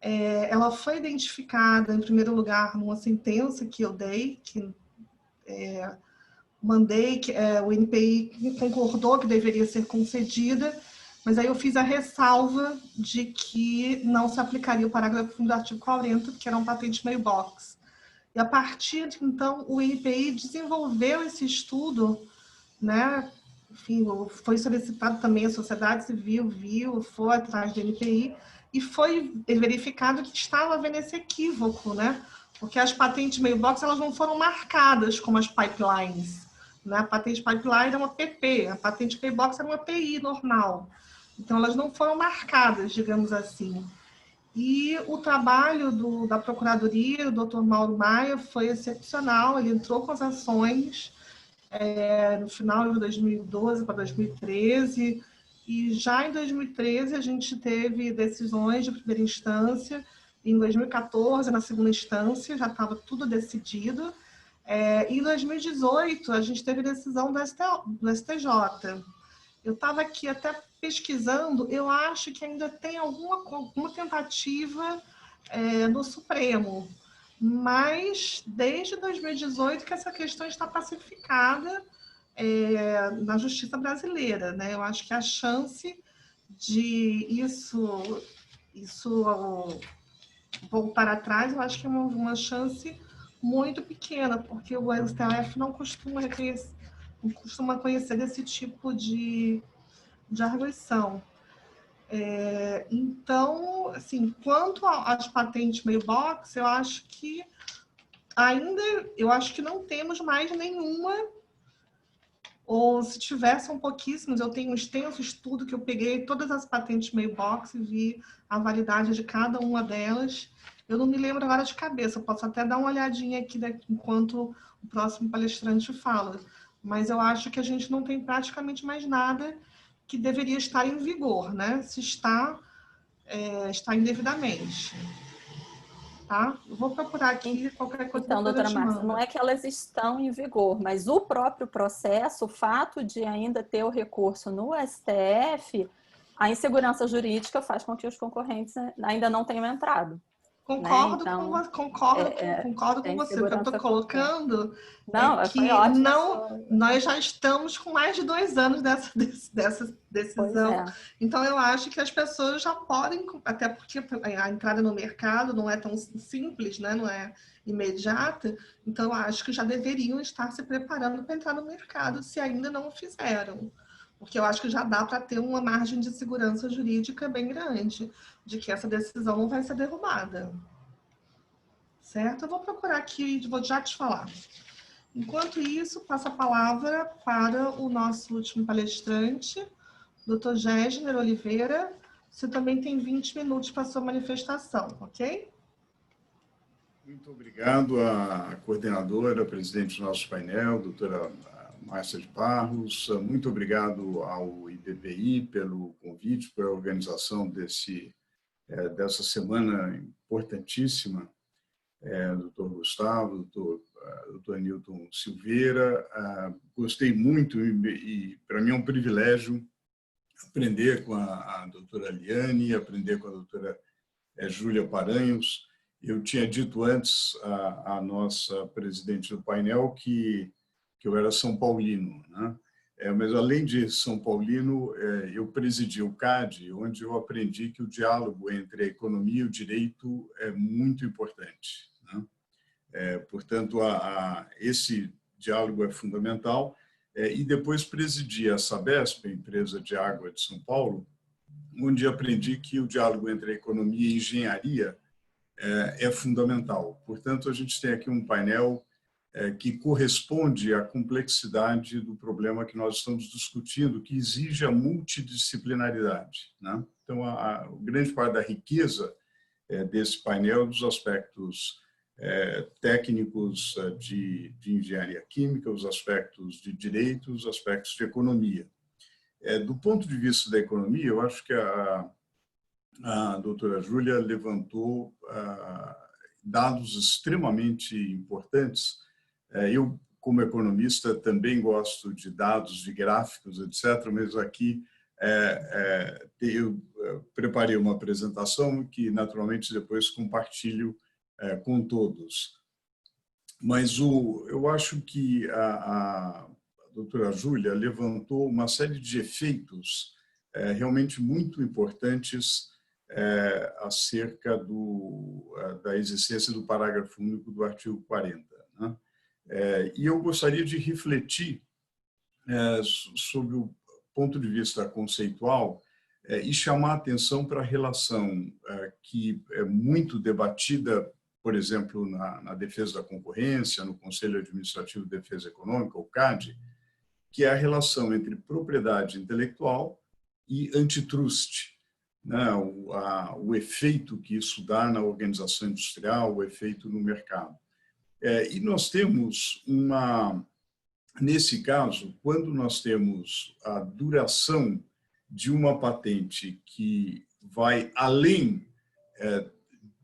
S2: ela foi identificada, em primeiro lugar, numa sentença que eu dei, que mandei, que o INPI concordou que deveria ser concedida, mas aí eu fiz a ressalva de que não se aplicaria o parágrafo 1 do artigo 40, que era um patente mailbox. E a partir de então, o INPI desenvolveu esse estudo, né? Enfim, foi solicitado também a sociedade civil, foi atrás do INPI, e foi verificado que estava havendo esse equívoco, né? Porque as patentes mailbox, elas não foram marcadas como as pipelines, né? A patente pipeline é uma PP, a patente mailbox era uma PI normal. Então, elas não foram marcadas, digamos assim. E o trabalho da Procuradoria, o doutor Mauro Maia, foi excepcional. Ele entrou com as ações no final de 2012 para 2013, e já em 2013 a gente teve decisões de primeira instância, em 2014, na segunda instância, já estava tudo decidido, e em 2018 a gente teve decisão do STJ. Eu estava aqui até pesquisando, eu acho que ainda tem alguma tentativa no Supremo, mas desde 2018 que essa questão está pacificada na justiça brasileira, né? Eu acho que a chance de isso voltar atrás, eu acho que é uma chance muito pequena, porque o STF não costuma conhecer desse tipo de arguição. Então, assim, quanto às patentes mailbox, eu acho que não temos mais nenhuma, ou se tiver, são pouquíssimos. Eu tenho um extenso estudo que eu peguei todas as patentes mailbox e vi a validade de cada uma delas. Eu não me lembro agora de cabeça, eu posso até dar uma olhadinha aqui enquanto o próximo palestrante fala, mas eu acho que a gente não tem praticamente mais nada que deveria estar em vigor, né? Se está indevidamente. Tá? Eu vou procurar aqui qualquer coisa.
S5: Então, doutora Márcia, não é que elas estão em vigor, mas o próprio processo, o fato de ainda ter o recurso no STF, a insegurança jurídica faz com que os concorrentes ainda não tenham entrado.
S2: Concordo,
S5: né? Então,
S2: concordo com você. O que eu estou colocando
S5: foi ótimo.
S2: Nós já estamos com mais de 2 anos dessa decisão. Então, eu acho que as pessoas já podem, até porque a entrada no mercado não é tão simples, né? Não é imediata. Então, eu acho que já deveriam estar se preparando para entrar no mercado, se ainda não o fizeram. Porque eu acho que já dá para ter uma margem de segurança jurídica bem grande, de que essa decisão não vai ser derrubada. Certo? Eu vou procurar aqui e vou já te falar. Enquanto isso, passo a palavra para o nosso último palestrante, Dr. Gésner Oliveira. Você também tem 20 minutos para a sua manifestação, ok?
S4: Muito obrigado à coordenadora, presidente do nosso painel, doutora Márcia de Barros. Muito obrigado ao IBPI pelo convite, pela organização dessa semana importantíssima. Doutor Gustavo, doutor Newton Silveira. Gostei muito e para mim é um privilégio aprender com a doutora Liane, aprender com a doutora Júlia Paranhos. Eu tinha dito antes à nossa presidente do painel que eu era São Paulino, né? Mas, além de São Paulino, eu presidi o CAD, onde eu aprendi que o diálogo entre a economia e o direito é muito importante, né? Portanto, esse diálogo é fundamental. E depois presidi a Sabesp, a empresa de água de São Paulo, onde aprendi que o diálogo entre a economia e engenharia é fundamental. Portanto, a gente tem aqui um painel que corresponde à complexidade do problema que nós estamos discutindo, que exige a multidisciplinaridade, né? Então, a grande parte da riqueza desse painel dos aspectos técnicos de engenharia química, os aspectos de direito, os aspectos de economia. Do ponto de vista da economia, eu acho que a doutora Júlia levantou dados extremamente importantes. Eu, como economista, também gosto de dados, de gráficos, etc., mas aqui eu preparei uma apresentação que, naturalmente, depois compartilho com todos. Mas eu acho que a doutora Júlia levantou uma série de efeitos realmente muito importantes acerca da existência do parágrafo único do artigo 40. Né? E eu gostaria de refletir sobre o ponto de vista conceitual e chamar a atenção para a relação que é muito debatida, por exemplo, na defesa da concorrência, no Conselho Administrativo de Defesa Econômica, o CAD, que é a relação entre propriedade intelectual e antitrust, né? O efeito que isso dá na organização industrial, o efeito no mercado. E nós temos nesse caso, quando nós temos a duração de uma patente que vai além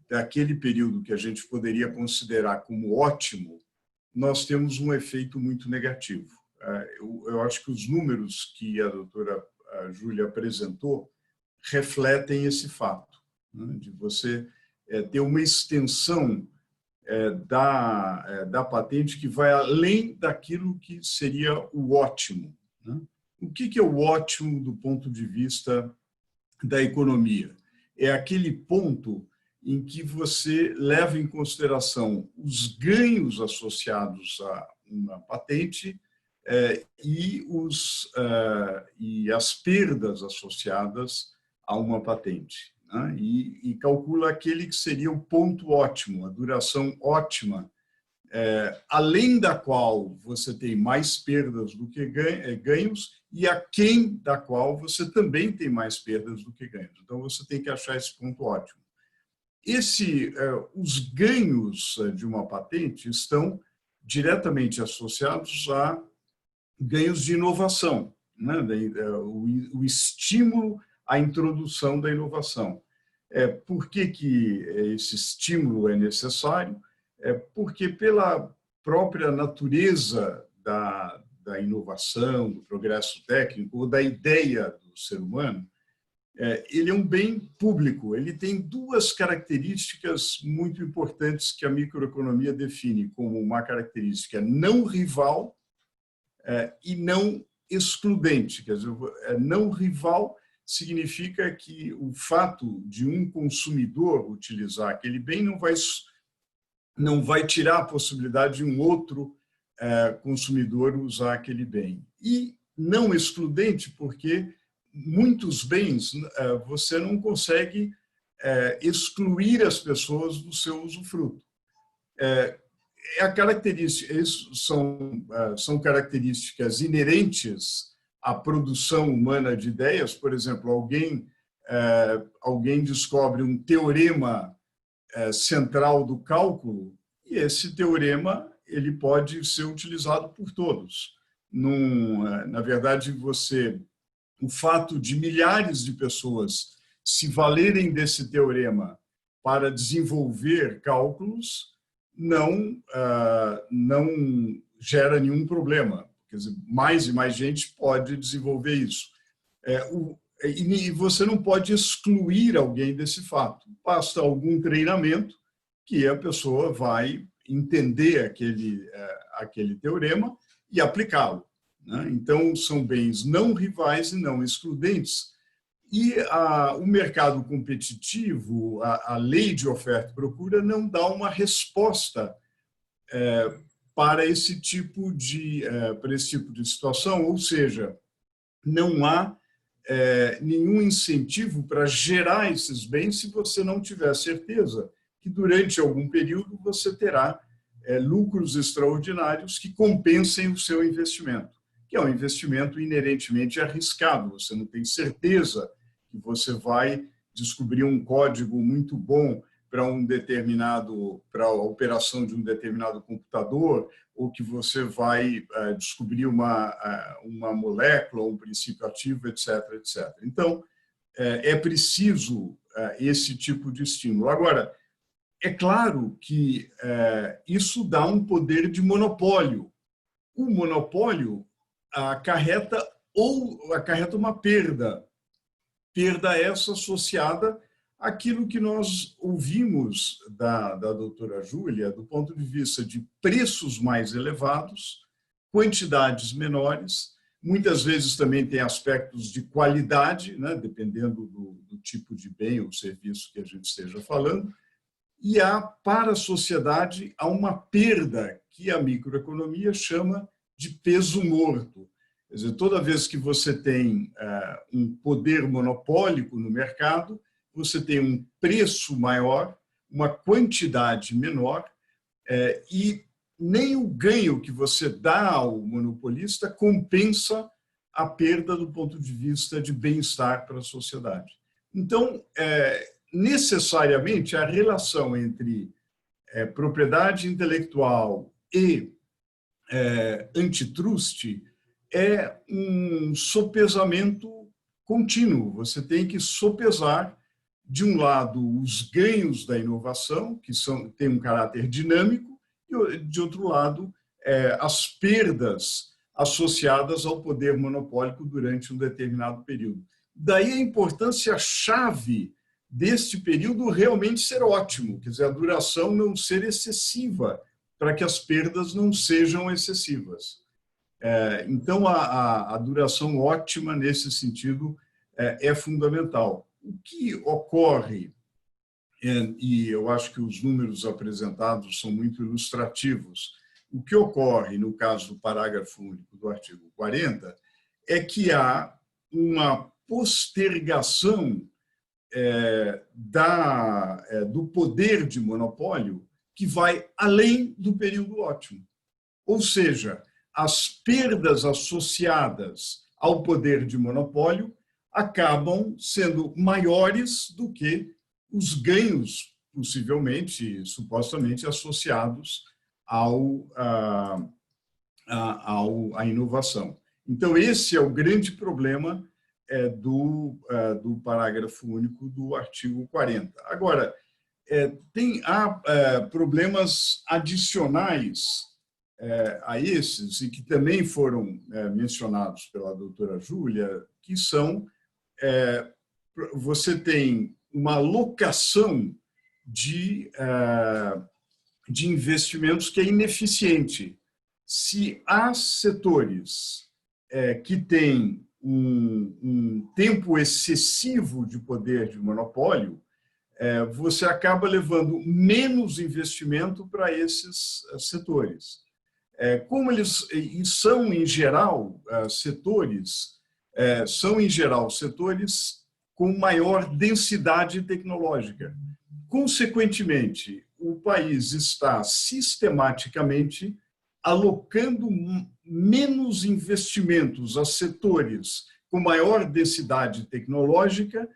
S4: daquele período que a gente poderia considerar como ótimo, nós temos um efeito muito negativo. Eu acho que os números que a doutora Júlia apresentou refletem esse fato, né, de você ter uma extensão da patente que vai além daquilo que seria o ótimo, né? O que é o ótimo do ponto de vista da economia? É aquele ponto em que você leva em consideração os ganhos associados a uma patente e as perdas associadas a uma patente, né? E calcula aquele que seria o ponto ótimo, a duração ótima, além da qual você tem mais perdas do que ganhos e aquém da qual você também tem mais perdas do que ganhos. Então, você tem que achar esse ponto ótimo. Os ganhos de uma patente estão diretamente associados a ganhos de inovação, né? O estímulo à introdução da inovação. Por que esse estímulo é necessário? Porque, pela própria natureza da inovação, do progresso técnico, ou da ideia do ser humano, ele é um bem público. Ele tem duas características muito importantes que a microeconomia define como uma característica não rival e não excludente. Quer dizer, não rival significa que o fato de um consumidor utilizar aquele bem não vai tirar a possibilidade de um outro consumidor usar aquele bem. E não excludente, porque muitos bens você não consegue excluir as pessoas do seu usufruto. A característica, são características inerentes à produção humana de ideias. Por exemplo, alguém descobre um teorema central do cálculo e esse teorema ele pode ser utilizado por todos. Na verdade, o fato de milhares de pessoas se valerem desse teorema para desenvolver cálculos não gera nenhum problema. Quer dizer, mais e mais gente pode desenvolver isso. E você não pode excluir alguém desse fato. Basta algum treinamento que a pessoa vai entender aquele teorema e aplicá-lo. né? Então, são bens não rivais e não excludentes. E o mercado competitivo, a lei de oferta e procura, não dá uma resposta para esse tipo de situação, ou seja, não há nenhum incentivo para gerar esses bens se você não tiver certeza que durante algum período você terá lucros extraordinários que compensem o seu investimento, que é um investimento inerentemente arriscado. Você não tem certeza que você vai descobrir um código muito bom para a operação de um determinado computador, ou que você vai descobrir uma molécula, um princípio ativo, etc., etc. Então, é preciso esse tipo de estímulo. Agora, é claro que isso dá um poder de monopólio. O monopólio acarreta uma perda essa associada àquilo que nós ouvimos da doutora Júlia, do ponto de vista de preços mais elevados, quantidades menores, muitas vezes também tem aspectos de qualidade, né, dependendo do tipo de bem ou serviço que a gente esteja falando, e para a sociedade, há uma perda que a microeconomia chama de peso morto. Quer dizer, toda vez que você tem um poder monopólico no mercado, você tem um preço maior, uma quantidade menor, e nem o ganho que você dá ao monopolista compensa a perda do ponto de vista de bem-estar para a sociedade. Então, necessariamente, a relação entre propriedade intelectual e antitruste é um sopesamento contínuo. Você tem que sopesar, de um lado, os ganhos da inovação, que têm um caráter dinâmico, e, de outro lado, as perdas associadas ao poder monopólico durante um determinado período. Daí a importância-chave deste período realmente ser ótimo, quer dizer, a duração não ser excessiva, para que as perdas não sejam excessivas. Então, a duração ótima, nesse sentido, é fundamental. O que ocorre, e eu acho que os números apresentados são muito ilustrativos, o que ocorre no caso do parágrafo único do artigo 40 é que há uma postergação do poder de monopólio que vai além do período ótimo. Ou seja, as perdas associadas ao poder de monopólio acabam sendo maiores do que os ganhos, possivelmente, supostamente associados à inovação. Então, esse é o grande problema do parágrafo único do artigo 40. Agora, há problemas adicionais a esses, e que também foram mencionados pela doutora Júlia, que são, você tem uma alocação de investimentos que é ineficiente. Se há setores que têm um tempo excessivo de poder de monopólio, você acaba levando menos investimento para esses setores. Como eles são, em geral, setores com maior densidade tecnológica. Consequentemente, o país está sistematicamente alocando menos investimentos a setores com maior densidade tecnológica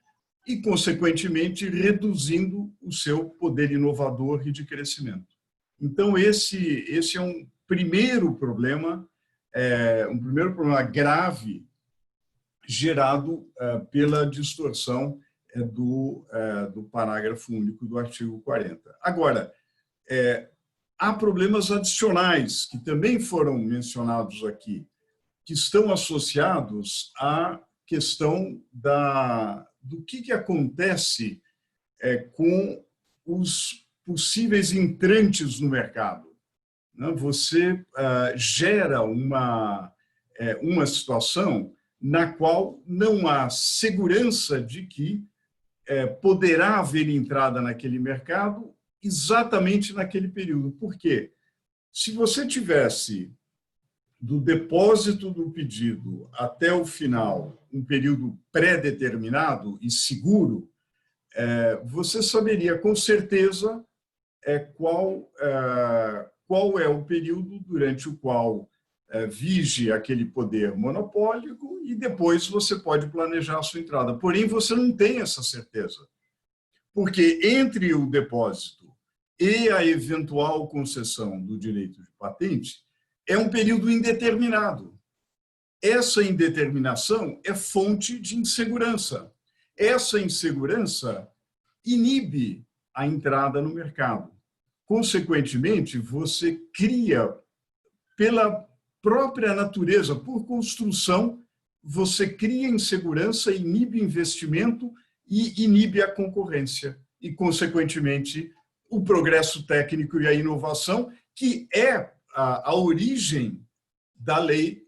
S4: e, consequentemente, reduzindo o seu poder inovador e de crescimento. Então, esse é um primeiro problema grave gerado pela distorção do parágrafo único do artigo 40. Agora, há problemas adicionais que também foram mencionados aqui, que estão associados à questão do que acontece com os possíveis entrantes no mercado. Você gera uma situação na qual não há segurança de que poderá haver entrada naquele mercado exatamente naquele período. Por quê? Se você tivesse do depósito do pedido até o final um período pré-determinado e seguro, você saberia com certeza qual é o período durante o qual vige aquele poder monopólico e depois você pode planejar a sua entrada. Porém, você não tem essa certeza, porque entre o depósito e a eventual concessão do direito de patente é um período indeterminado. Essa indeterminação é fonte de insegurança. Essa insegurança inibe a entrada no mercado. Consequentemente, você cria, pela própria natureza, por construção, você cria insegurança, inibe investimento e inibe a concorrência. E, consequentemente, o progresso técnico e a inovação, que é a origem da lei,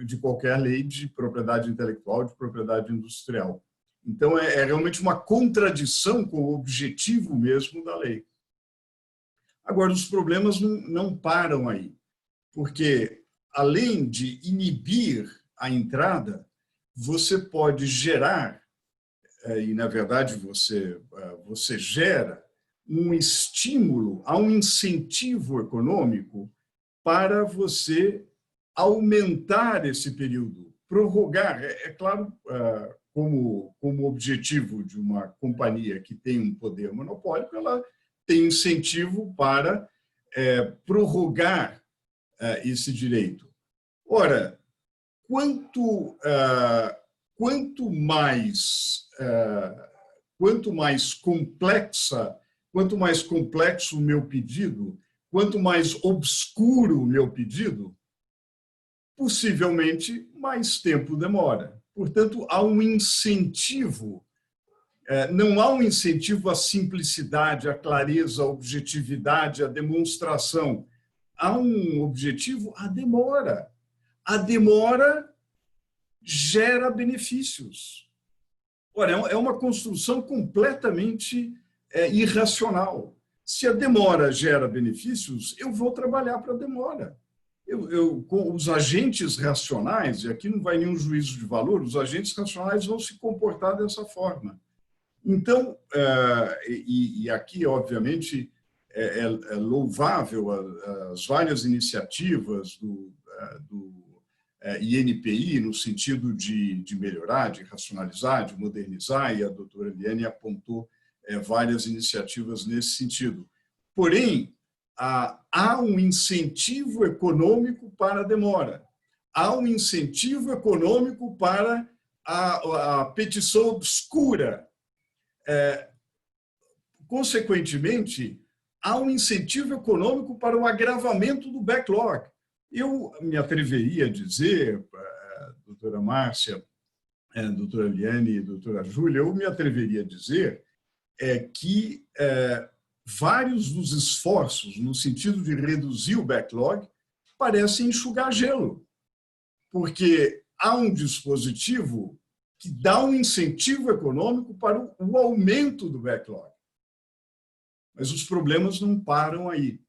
S4: de qualquer lei de propriedade intelectual, de propriedade industrial. Então, é realmente uma contradição com o objetivo mesmo da lei. Agora, os problemas não param aí, porque, além de inibir a entrada, você pode gerar, e, na verdade, você gera um estímulo, há um incentivo econômico para você aumentar esse período, prorrogar. É claro, como objetivo de uma companhia que tem um poder monopólico, ela tem incentivo para prorrogar esse direito. Ora, quanto mais complexo o meu pedido, quanto mais obscuro o meu pedido, possivelmente mais tempo demora. Portanto, há um incentivo. Não há um incentivo à simplicidade, à clareza, à objetividade, à demonstração. Há um objetivo à demora. A demora gera benefícios. Ora, é uma construção completamente irracional. Se a demora gera benefícios, eu vou trabalhar para a demora. Com os agentes racionais, e aqui não vai nenhum juízo de valor, os agentes racionais vão se comportar dessa forma. Então, e aqui, obviamente, é louvável as várias iniciativas do INPI no sentido de melhorar, de racionalizar, de modernizar, e a doutora Eliane apontou várias iniciativas nesse sentido. Porém, há um incentivo econômico para a demora, há um incentivo econômico para a petição obscura. Consequentemente, há um incentivo econômico para o agravamento do backlog. Eu me atreveria a dizer, doutora Márcia, doutora Eliane e doutora Júlia, eu me atreveria a dizer que vários dos esforços no sentido de reduzir o backlog parecem enxugar gelo, porque há um dispositivo que dá um incentivo econômico para o aumento do backlog. Mas os problemas não param aí.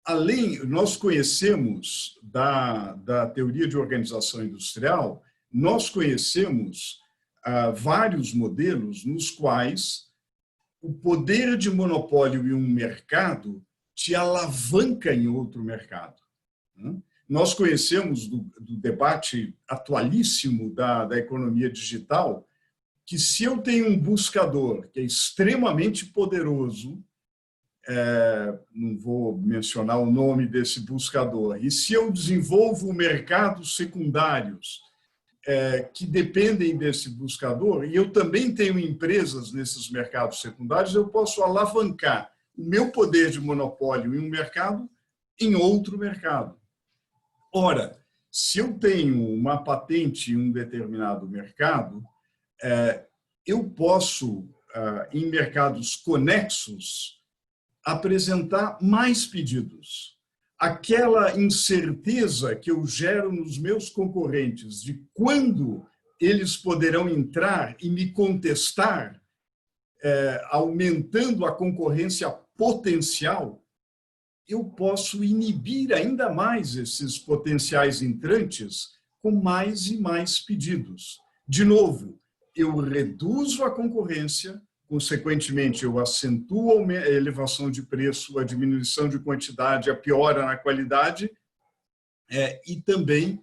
S4: Além, nós conhecemos da teoria de organização industrial, nós conhecemos vários modelos nos quais o poder de monopólio em um mercado te alavanca em outro mercado. Nós conhecemos do debate atualíssimo da economia digital que, se eu tenho um buscador que é extremamente poderoso, não vou mencionar o nome desse buscador, e se eu desenvolvo mercados secundários que dependem desse buscador, e eu também tenho empresas nesses mercados secundários, eu posso alavancar o meu poder de monopólio em um mercado em outro mercado. Ora, se eu tenho uma patente em um determinado mercado, eu posso, em mercados conexos, apresentar mais pedidos. aquela incerteza que eu gero nos meus concorrentes de quando eles poderão entrar e me contestar, aumentando a concorrência potencial, eu posso inibir ainda mais esses potenciais entrantes com mais e mais pedidos. De novo, eu reduzo a concorrência, consequentemente, eu acentuo a elevação de preço, a diminuição de quantidade, a piora na qualidade, e também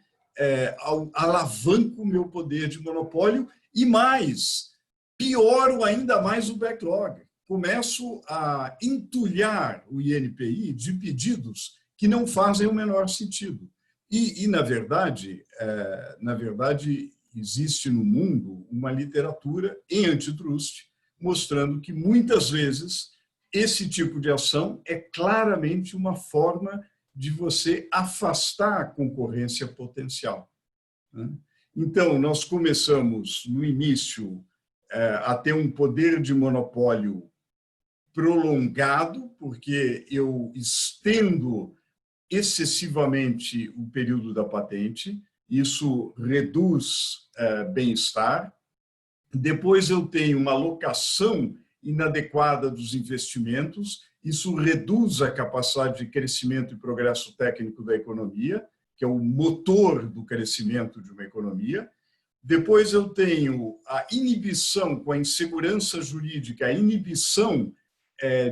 S4: alavanco o meu poder de monopólio e mais, pioro ainda mais o backlog. Começo a entulhar o INPI de pedidos que não fazem o menor sentido. E na verdade, existe no mundo uma literatura em antitrust mostrando que, muitas vezes, esse tipo de ação é claramente uma forma de você afastar a concorrência potencial. Então, nós começamos, no início, a ter um poder de monopólio prolongado, porque eu estendo excessivamente o período da patente, isso reduz bem-estar. Depois eu tenho uma alocação inadequada dos investimentos, isso reduz a capacidade de crescimento e progresso técnico da economia, que é o motor do crescimento de uma economia. Depois eu tenho a inibição com a insegurança jurídica, a inibição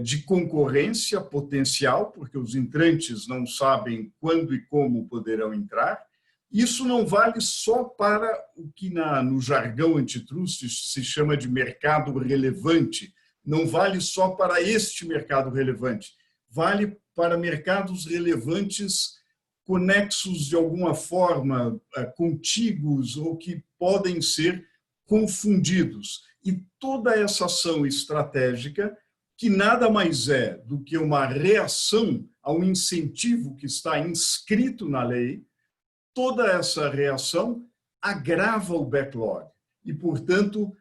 S4: de concorrência potencial, porque os entrantes não sabem quando e como poderão entrar. Isso não vale só para o que no jargão antitrust se chama de mercado relevante, não vale só para este mercado relevante, vale para mercados relevantes conexos de alguma forma, contíguos ou que podem ser confundidos. E toda essa ação estratégica, que nada mais é do que uma reação ao incentivo que está inscrito na lei, toda essa reação agrava o backlog e, portanto,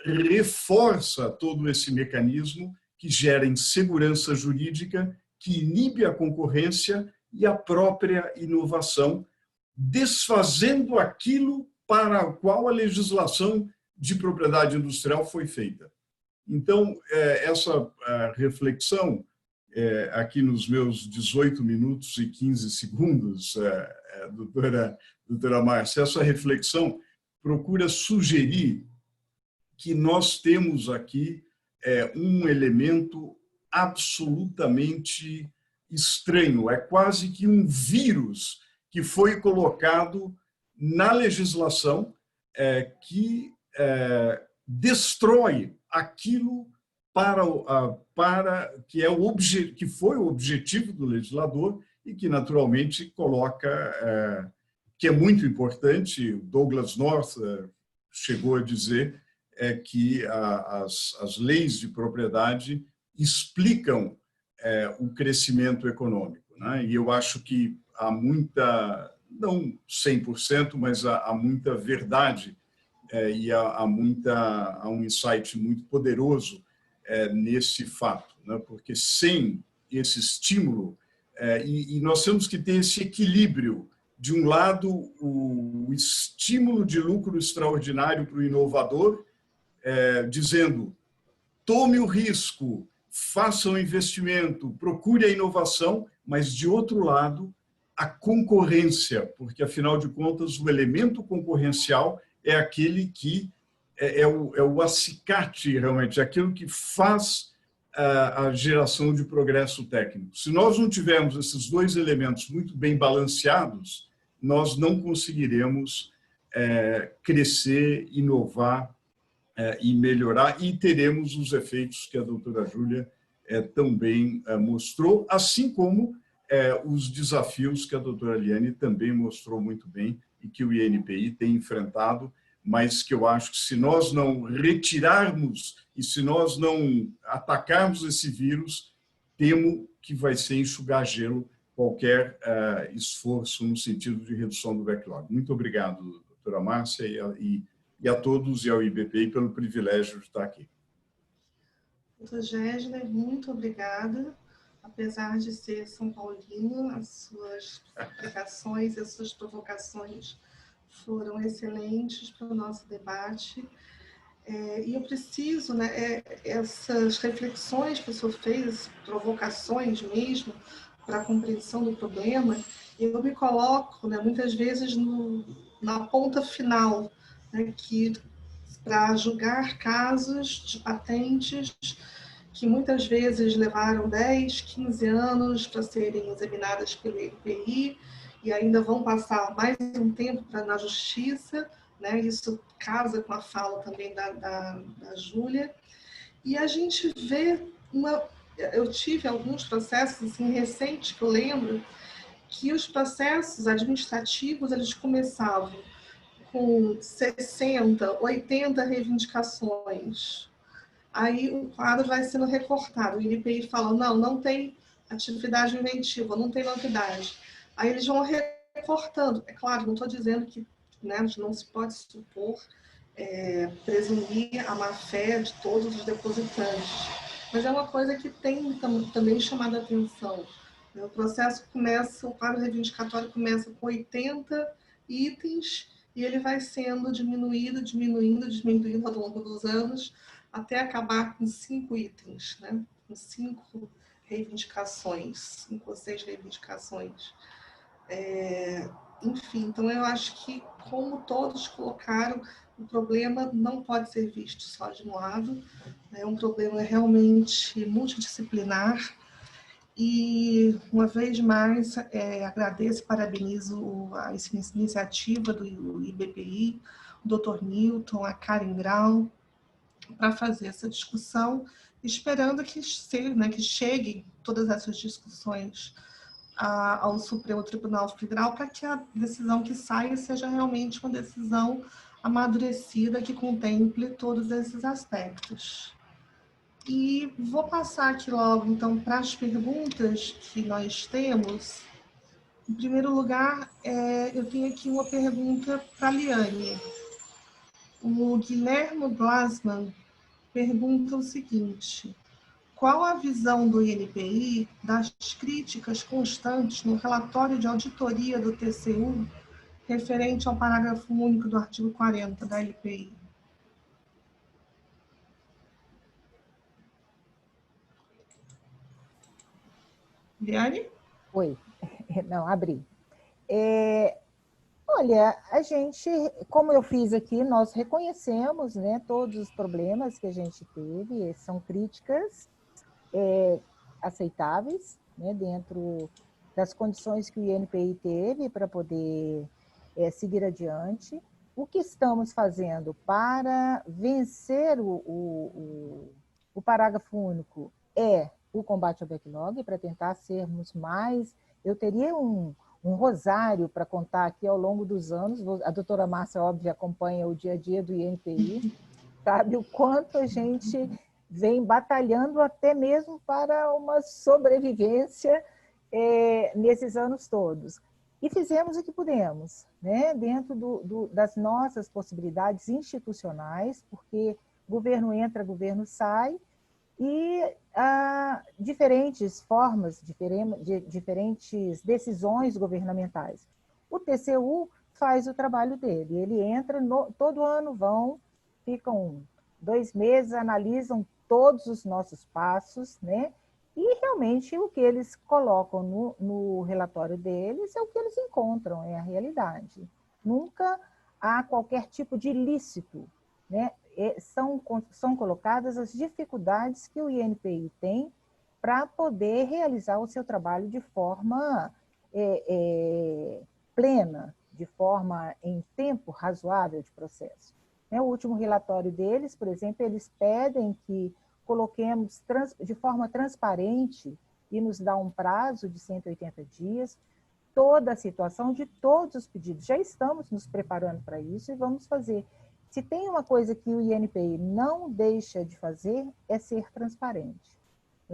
S4: reforça todo esse mecanismo que gera insegurança jurídica, que inibe a concorrência e a própria inovação, desfazendo aquilo para o qual a legislação de propriedade industrial foi feita. Então, essa reflexão, aqui nos meus 18 minutos e 15 segundos, doutora Márcia, essa reflexão procura sugerir que nós temos aqui um elemento absolutamente estranho, é quase que um vírus que foi colocado na legislação que destrói aquilo que foi o objetivo do legislador e que, naturalmente, coloca, que é muito importante, Douglas North chegou a dizer que as leis de propriedade explicam o crescimento econômico, né? E eu acho que há muita, não 100%, mas há muita verdade e há um insight muito poderoso nesse fato, né? Porque sem esse estímulo, e nós temos que ter esse equilíbrio, de um lado, o estímulo de lucro extraordinário para o inovador, dizendo, tome o risco, faça o investimento, procure a inovação, mas, de outro lado, a concorrência, porque, afinal de contas, o elemento concorrencial é aquele que é o acicate, realmente, aquilo que faz a geração de progresso técnico. Se nós não tivermos esses dois elementos muito bem balanceados, nós não conseguiremos crescer, inovar e melhorar, e teremos os efeitos que a doutora Júlia também mostrou, assim como os desafios que a doutora Liane também mostrou muito bem e que o INPI tem enfrentado, mas que eu acho que, se nós não retirarmos e se nós não atacarmos esse vírus, temo que vai ser enxugar gelo qualquer esforço no sentido de redução do backlog. Muito obrigado, doutora Márcia, e a todos e ao IBPI pelo privilégio de estar aqui.
S2: Doutora Gésler, muito obrigada apesar de ser São Paulino, as suas aplicações, as suas provocações foram excelentes para o nosso debate. E eu preciso, né, essas reflexões que o senhor fez, provocações mesmo, para a compreensão do problema, eu me coloco, né, muitas vezes na ponta final, né, que para julgar casos de patentes que muitas vezes levaram 10, 15 anos para serem examinadas pelo INPI e ainda vão passar mais um tempo na justiça, né? Isso casa com a fala também da Júlia. E a gente vê eu tive alguns processos assim, recentes que eu lembro que os processos administrativos eles começavam com 60, 80 reivindicações. Aí o quadro vai sendo recortado. O INPI fala, não tem atividade inventiva, não tem novidade. Aí eles vão recortando. É claro, não estou dizendo que, né, não se pode supor, presumir a má-fé de todos os depositantes. Mas é uma coisa que tem também chamado a atenção. O processo começa, o quadro reivindicatório começa com 80 itens e ele vai sendo diminuindo ao longo dos anos, até acabar com 5 itens, né? Com 5 reivindicações, 5 ou 6 reivindicações. Enfim, então eu acho que, como todos colocaram, o problema não pode ser visto só de um lado, é um problema realmente multidisciplinar. E, uma vez mais, agradeço e parabenizo a iniciativa do IBPI, o Dr. Newton, a Karen Grau, para fazer essa discussão, esperando que cheguem todas essas discussões ao Supremo Tribunal Federal, para que a decisão que saia seja realmente uma decisão amadurecida, que contemple todos esses aspectos. E vou passar aqui logo, então, para as perguntas que nós temos. Em primeiro lugar, eu tenho aqui uma pergunta para a Liane. O Guilherme Glasman pergunta o seguinte: qual a visão do INPI das críticas constantes no relatório de auditoria do TCU referente ao parágrafo único do artigo 40 da LPI? Liane?
S3: Oi, não, abri. Olha, a gente, como eu fiz aqui, nós reconhecemos, né, todos os problemas que a gente teve, são críticas aceitáveis, né, dentro das condições que o INPI teve para poder seguir adiante. O que estamos fazendo para vencer o parágrafo único é o combate ao backlog, para tentar sermos mais... Eu teria um rosário para contar aqui ao longo dos anos. A doutora Márcia, óbvio, acompanha o dia a dia do INPI, sabe o quanto a gente vem batalhando até mesmo para uma sobrevivência nesses anos todos. E fizemos o que pudemos, né? Dentro das nossas possibilidades institucionais, porque governo entra, governo sai, e diferentes formas, diferentes decisões governamentais. O TCU faz o trabalho dele, ele entra, todo ano ficam 2 meses, analisam todos os nossos passos, né? E realmente o que eles colocam no relatório deles é o que eles encontram, é a realidade. Nunca há qualquer tipo de ilícito, né? São colocadas as dificuldades que o INPI tem para poder realizar o seu trabalho de forma plena, de forma em tempo razoável de processo. O último relatório deles, por exemplo, eles pedem que coloquemos de forma transparente e nos dá um prazo de 180 dias toda a situação de todos os pedidos. Já estamos nos preparando para isso e vamos fazer. Se tem uma coisa que o INPI não deixa de fazer, é ser transparente.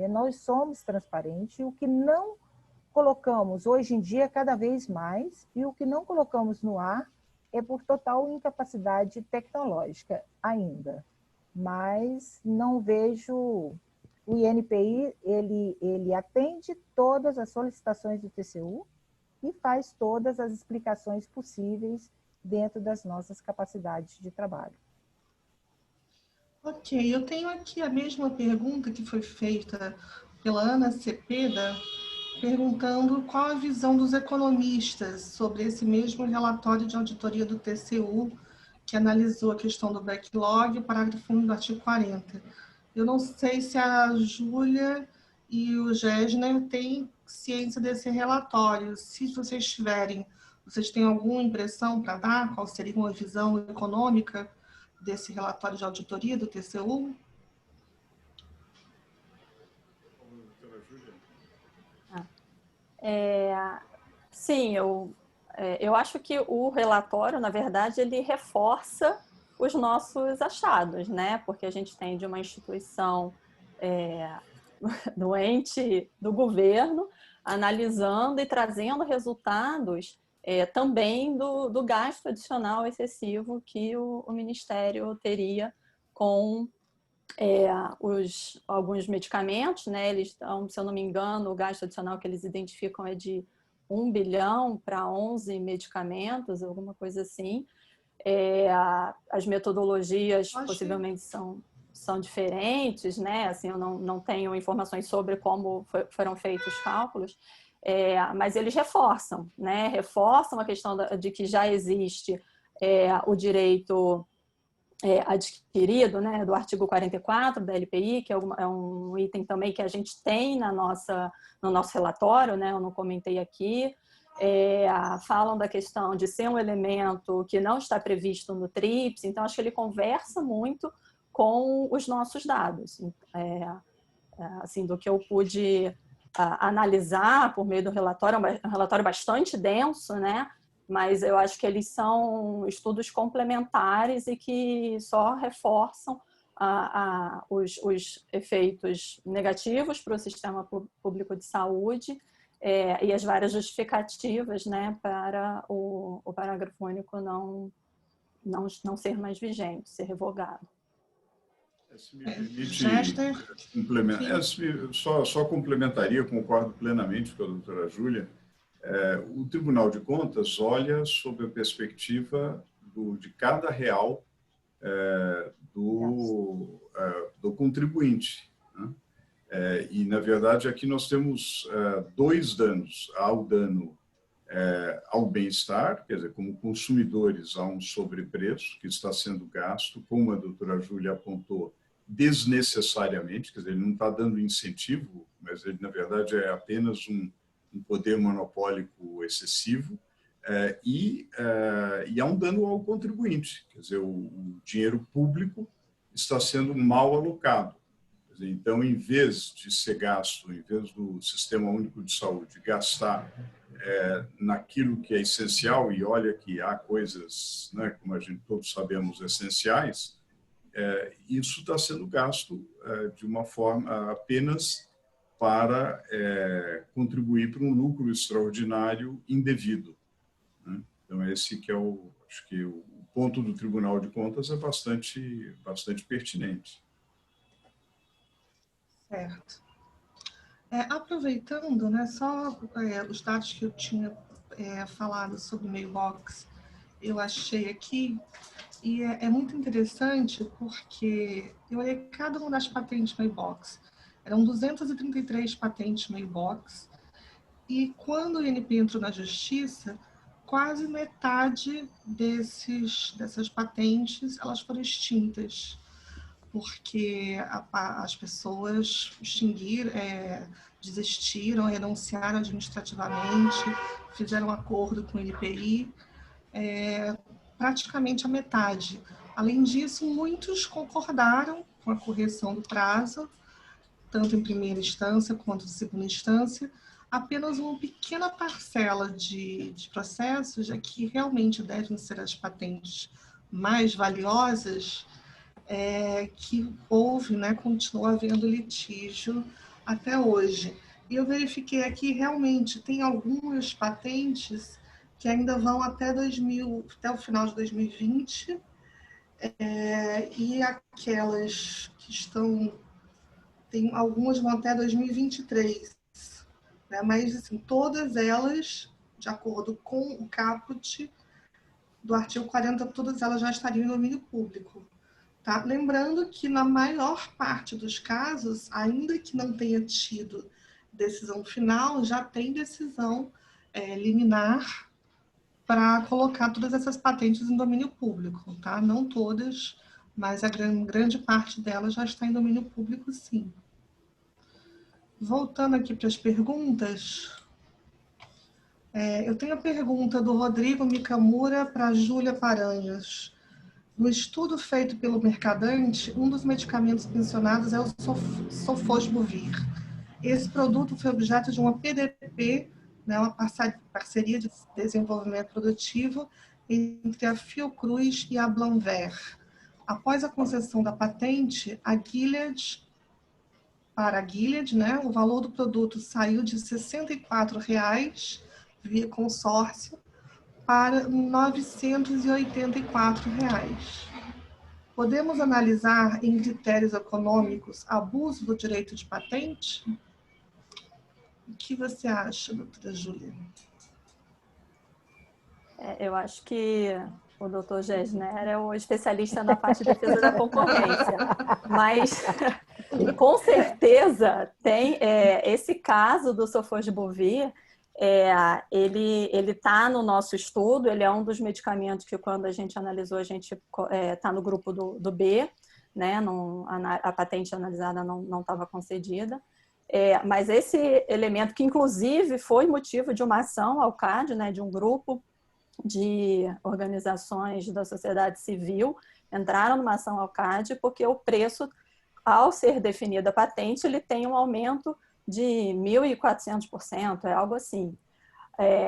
S3: Nós somos transparentes, o que não colocamos hoje em dia cada vez mais, e o que não colocamos no ar é por total incapacidade tecnológica ainda. Mas não vejo o INPI ele atende todas as solicitações do TCU e faz todas as explicações possíveis dentro das nossas capacidades de trabalho.
S2: Ok, eu tenho aqui a mesma pergunta que foi feita pela Ana Cepeda, perguntando qual a visão dos economistas sobre esse mesmo relatório de auditoria do TCU, que analisou a questão do backlog, o parágrafo 1 do artigo 40. Eu não sei se a Júlia e o Gessner têm ciência desse relatório. Se vocês tiverem, vocês têm alguma impressão para dar? Qual seria uma visão econômica desse relatório de auditoria do TCU?
S5: Sim, eu acho que o relatório, na verdade, ele reforça os nossos achados, né? Porque a gente tem de uma instituição doente do governo, analisando e trazendo resultados também do gasto adicional excessivo que o Ministério teria com alguns medicamentos, né? Eles estão, se eu não me engano, o gasto adicional que eles identificam é de 1 bilhão para 11 medicamentos, alguma coisa assim. As metodologias possivelmente são diferentes, né? Assim, eu não tenho informações sobre como foram feitos os cálculos, mas eles reforçam, né? Reforçam a questão de que já existe o direito adquirido, né, do artigo 44 da LPI, que é um item também que a gente tem no nosso relatório, né? Eu não comentei aqui. Falam da questão de ser um elemento que não está previsto no TRIPS, então acho que ele conversa muito com os nossos dados. Assim, do que eu pude analisar por meio do relatório, é um relatório bastante denso, né? Mas eu acho que eles são estudos complementares e que só reforçam os efeitos negativos para o sistema público de saúde e as várias justificativas, né, para o parágrafo único não ser mais vigente, ser revogado.
S4: Se me permite complementar, só complementaria, concordo plenamente com a doutora Júlia. O Tribunal de Contas olha sob a perspectiva de cada real do contribuinte, né? E, na verdade, aqui nós temos dois danos. Há o dano ao bem-estar, quer dizer, como consumidores, há um sobrepreço que está sendo gasto, como a doutora Júlia apontou, desnecessariamente, quer dizer, ele não está dando incentivo, mas ele, na verdade, é apenas um poder monopólico excessivo, e há um dano ao contribuinte, quer dizer, o dinheiro público está sendo mal alocado. Quer dizer, então, em vez de ser gasto, em vez do Sistema Único de Saúde gastar naquilo que é essencial, e olha que há coisas, né, como a gente todos sabemos, essenciais, isso está sendo gasto de uma forma apenas para contribuir para um lucro extraordinário indevido, né? Então, esse que acho que o ponto do Tribunal de Contas é bastante pertinente.
S2: Certo. Aproveitando, né, só os dados que eu tinha falado sobre o Mailbox, eu achei aqui, e é muito interessante porque eu olhei cada uma das patentes Mailbox. Eram 233 patentes Mailbox, e quando o INPI entrou na justiça, quase metade dessas patentes elas foram extintas, porque as pessoas desistiram, renunciaram administrativamente, fizeram acordo com o INPI, praticamente a metade. Além disso, muitos concordaram com a correção do prazo, tanto em primeira instância quanto em segunda instância. Apenas uma pequena parcela de processos é que realmente devem ser as patentes mais valiosas, que houve, né, continua havendo litígio até hoje. E eu verifiquei aqui, realmente, tem algumas patentes que ainda vão até o final de 2020, e aquelas que estão tem algumas vão até 2023, né? Mas assim, todas elas, de acordo com o caput do artigo 40, todas elas já estariam em domínio público. Tá? Lembrando que na maior parte dos casos, ainda que não tenha tido decisão final, já tem decisão liminar para colocar todas essas patentes em domínio público. Tá? Não todas, mas a grande parte delas já está em domínio público, sim. Voltando aqui para as perguntas, eu tenho a pergunta do Rodrigo Micamura para a Júlia Paranhos. No estudo feito pelo Mercadante, um dos medicamentos mencionados é o Sofosbuvir. Esse produto foi objeto de uma PDP, né, uma parceria de desenvolvimento produtivo entre a Fiocruz e a Blanver. Após a concessão da patente, para a Gilead, né, o valor do produto saiu de R$ 64,00 via consórcio para R$ 984,00. Podemos analisar em critérios econômicos abuso do direito de patente? O que você acha, doutora Júlia?
S5: Eu acho que o doutor Gessner é o especialista na parte de defesa da concorrência, mas com certeza tem esse caso do Sofosbuvir, ele está no nosso estudo, ele é um dos medicamentos que quando a gente analisou, a gente está no grupo do B, né? A patente analisada não estava concedida, mas esse elemento que inclusive foi motivo de uma ação ao CAD, né, de um grupo de organizações da sociedade civil, entraram numa ação ao CAD porque o preço, ao ser definida a patente, ele tem um aumento de 1.400%, é algo assim.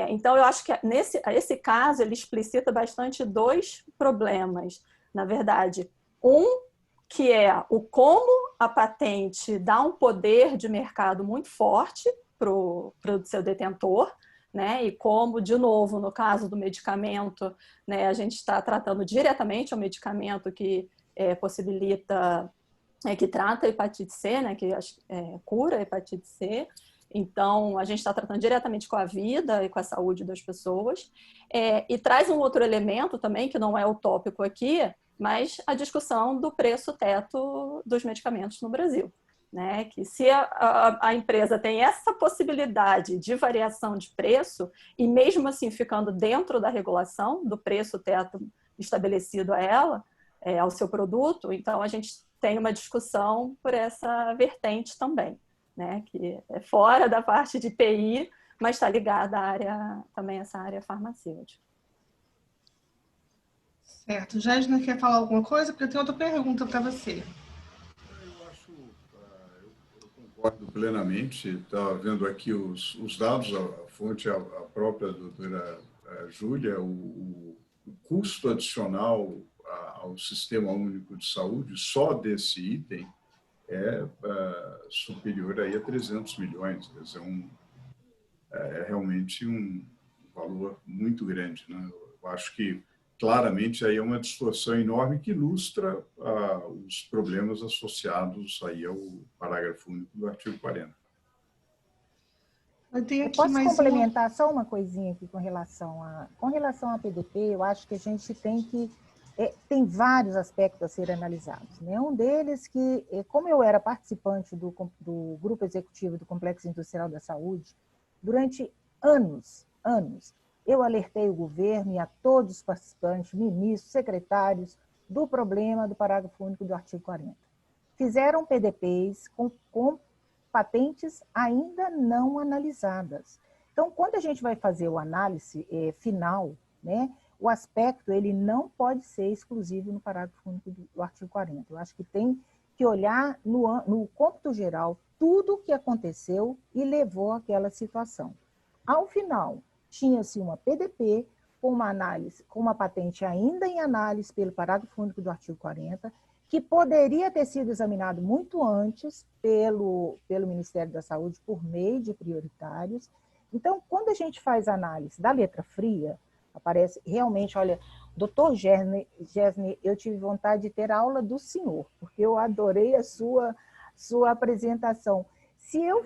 S5: Então, eu acho que esse caso, ele explicita bastante dois problemas, na verdade. Um, que é o como a patente dá um poder de mercado muito forte para o seu detentor, né? E como, de novo, no caso do medicamento, né, a gente está tratando diretamente o medicamento que possibilita, que trata a hepatite C, né, que cura a hepatite C. Então, a gente está tratando diretamente com a vida e com a saúde das pessoas. E traz um outro elemento também, que não é o tópico aqui, mas a discussão do preço teto dos medicamentos no Brasil. Né? Que se a empresa tem essa possibilidade de variação de preço, e mesmo assim ficando dentro da regulação do preço teto estabelecido a ela, ao seu produto, então a gente tem uma discussão por essa vertente também, né? Que é fora da parte de PI, mas está ligada à área, também essa área farmacêutica.
S2: Certo. Gessner quer falar alguma coisa? Porque eu tenho outra pergunta para você.
S4: Eu concordo plenamente. Estava vendo aqui os dados, a fonte é a própria doutora Júlia, o custo adicional ao Sistema Único de Saúde, só desse item, é superior aí a 300 milhões. Quer dizer, é realmente um valor muito grande, né? Eu acho que claramente aí é uma distorção enorme que ilustra os problemas associados aí ao parágrafo único do artigo 40.
S2: Eu
S3: posso complementar só uma coisinha aqui com relação à PDP. Eu acho que a gente tem vários aspectos a serem analisados, né? Um deles que, como eu era participante do grupo executivo do Complexo Industrial da Saúde, durante anos, eu alertei o governo e a todos os participantes, ministros, secretários, do problema do parágrafo único do artigo 40. Fizeram PDPs com patentes ainda não analisadas. Então, quando a gente vai fazer o análise final, né, o aspecto ele não pode ser exclusivo no parágrafo único do artigo 40. Eu acho que tem que olhar no cômputo geral tudo o que aconteceu e levou àquela situação. Ao final, tinha-se uma PDP com uma análise, com uma patente ainda em análise pelo parágrafo único do artigo 40, que poderia ter sido examinado muito antes pelo Ministério da Saúde por meio de prioritários. Então, quando a gente faz análise da letra fria, aparece realmente, olha, doutor Gessner, eu tive vontade de ter aula do senhor, porque eu adorei a sua sua apresentação. Se eu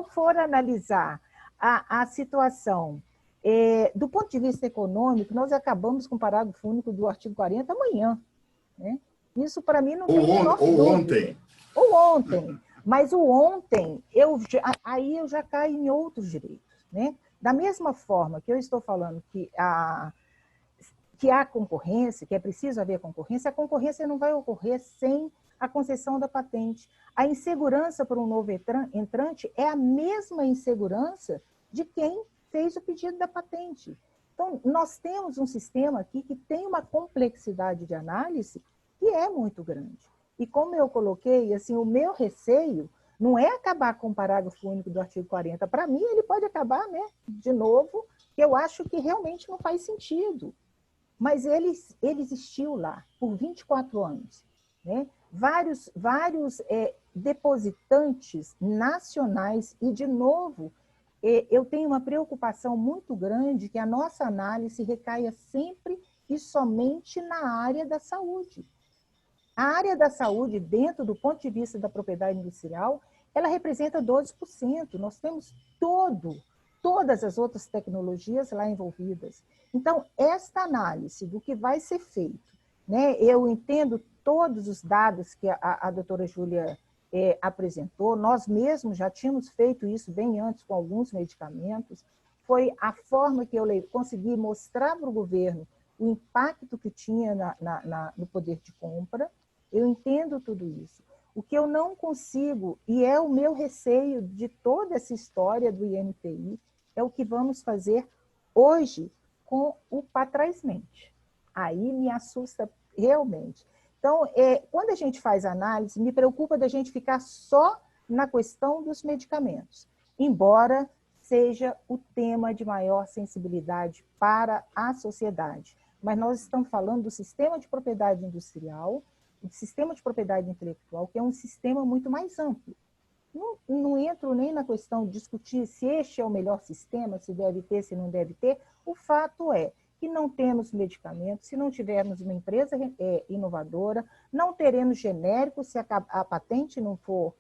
S3: for analisar a situação do ponto de vista econômico, nós acabamos com o parágrafo único do artigo 40 amanhã. Né? Isso, para mim, não tem menor dúvida. Ou ontem. Mas o ontem, aí eu já caio em outros direitos. Né? Da mesma forma que eu estou falando que há concorrência, que é preciso haver concorrência, a concorrência não vai ocorrer sem a concessão da patente. A insegurança para um novo entrante é a mesma insegurança de quem fez o pedido da patente. Então, nós temos um sistema aqui que tem uma complexidade de análise que é muito grande. E como eu coloquei, assim, o meu receio não é acabar com o parágrafo único do artigo 40. Para mim, ele pode acabar, né, de novo, que eu acho que realmente não faz sentido. Mas ele existiu lá por 24 anos. Né? Vários depositantes nacionais, e, de novo, eu tenho uma preocupação muito grande que a nossa análise recaia sempre e somente na área da saúde. A área da saúde, dentro do ponto de vista da propriedade industrial, ela representa 12%. Nós temos todas as outras tecnologias lá envolvidas. Então, esta análise do que vai ser feito, né, eu entendo todos os dados que a doutora Júlia apresentou, nós mesmos já tínhamos feito isso bem antes com alguns medicamentos, foi a forma que eu consegui mostrar para o governo o impacto que tinha no poder de compra. Eu entendo tudo isso. O que eu não consigo, e é o meu receio de toda essa história do INPI, é o que vamos fazer hoje com o patrás-mente. Aí me assusta realmente. Então, quando a gente faz análise, me preocupa da gente ficar só na questão dos medicamentos, embora seja o tema de maior sensibilidade para a sociedade. Mas nós estamos falando do sistema de propriedade industrial, do sistema de propriedade intelectual, que é um sistema muito mais amplo. Não entro nem na questão de discutir se este é o melhor sistema, se deve ter, se não deve ter. O fato é que não temos medicamentos, se não tivermos uma empresa inovadora, não teremos genéricos se a patente não for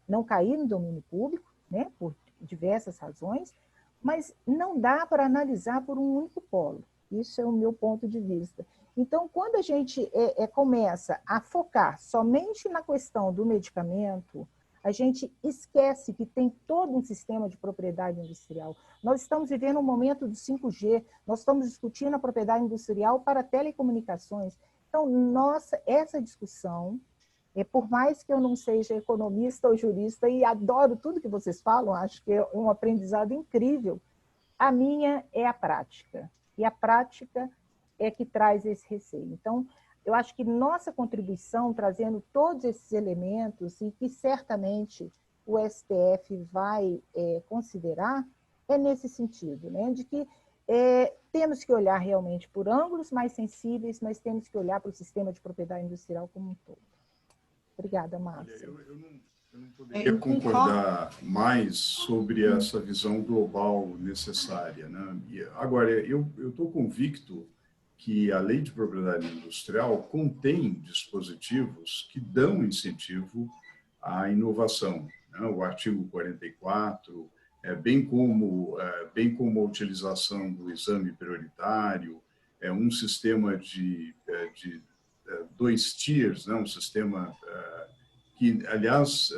S3: não cair no domínio público, né, por diversas razões, mas não dá para analisar por um único polo. Isso é o meu ponto de vista. Então, quando a gente começa a focar somente na questão do medicamento, a gente esquece que tem todo um sistema de propriedade industrial. Nós estamos vivendo um momento do 5G, nós estamos discutindo a propriedade industrial para telecomunicações. Então, essa discussão, por mais que eu não seja economista ou jurista, e adoro tudo que vocês falam, acho que é um aprendizado incrível, a minha é a prática. E a prática é que traz esse receio. Então, eu acho que nossa contribuição, trazendo todos esses elementos, e que certamente o STF vai considerar, é nesse sentido, né? De que temos que olhar realmente por ângulos mais sensíveis, mas temos que olhar para o sistema de propriedade industrial como um todo. Obrigada, Márcia.
S4: Eu não poderia concordar mais sobre essa visão global necessária, né? Agora, eu estou convicto que a Lei de Propriedade Industrial contém dispositivos que dão incentivo à inovação, né? O artigo 44, bem como a utilização do exame prioritário, um sistema de 2 tiers, né? Um sistema que, aliás,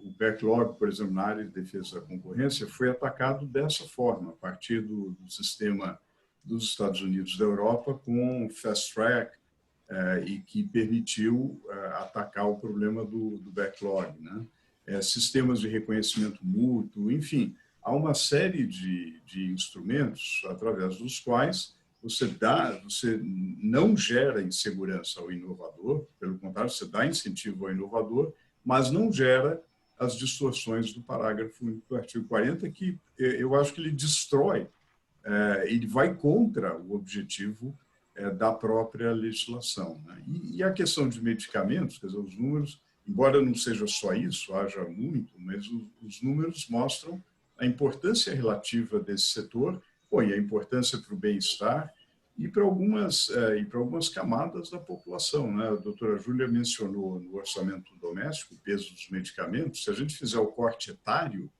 S4: o backlog, por exemplo, na área de defesa da concorrência, foi atacado dessa forma, a partir do sistema dos Estados Unidos da Europa com fast track e que permitiu atacar o problema do backlog, né? Sistemas de reconhecimento mútuo, enfim, há uma série de instrumentos através dos quais você não gera insegurança ao inovador, pelo contrário, você dá incentivo ao inovador, mas não gera as distorções do parágrafo do artigo 40, que eu acho que ele destrói, ele vai contra o objetivo da própria legislação, né? E a questão de medicamentos, quer dizer, os números, embora não seja só isso, haja muito, mas os números mostram a importância relativa desse setor, e a importância para o bem-estar e para algumas camadas da população, né? A doutora Júlia mencionou no orçamento doméstico o peso dos medicamentos. Se a gente fizer o corte etário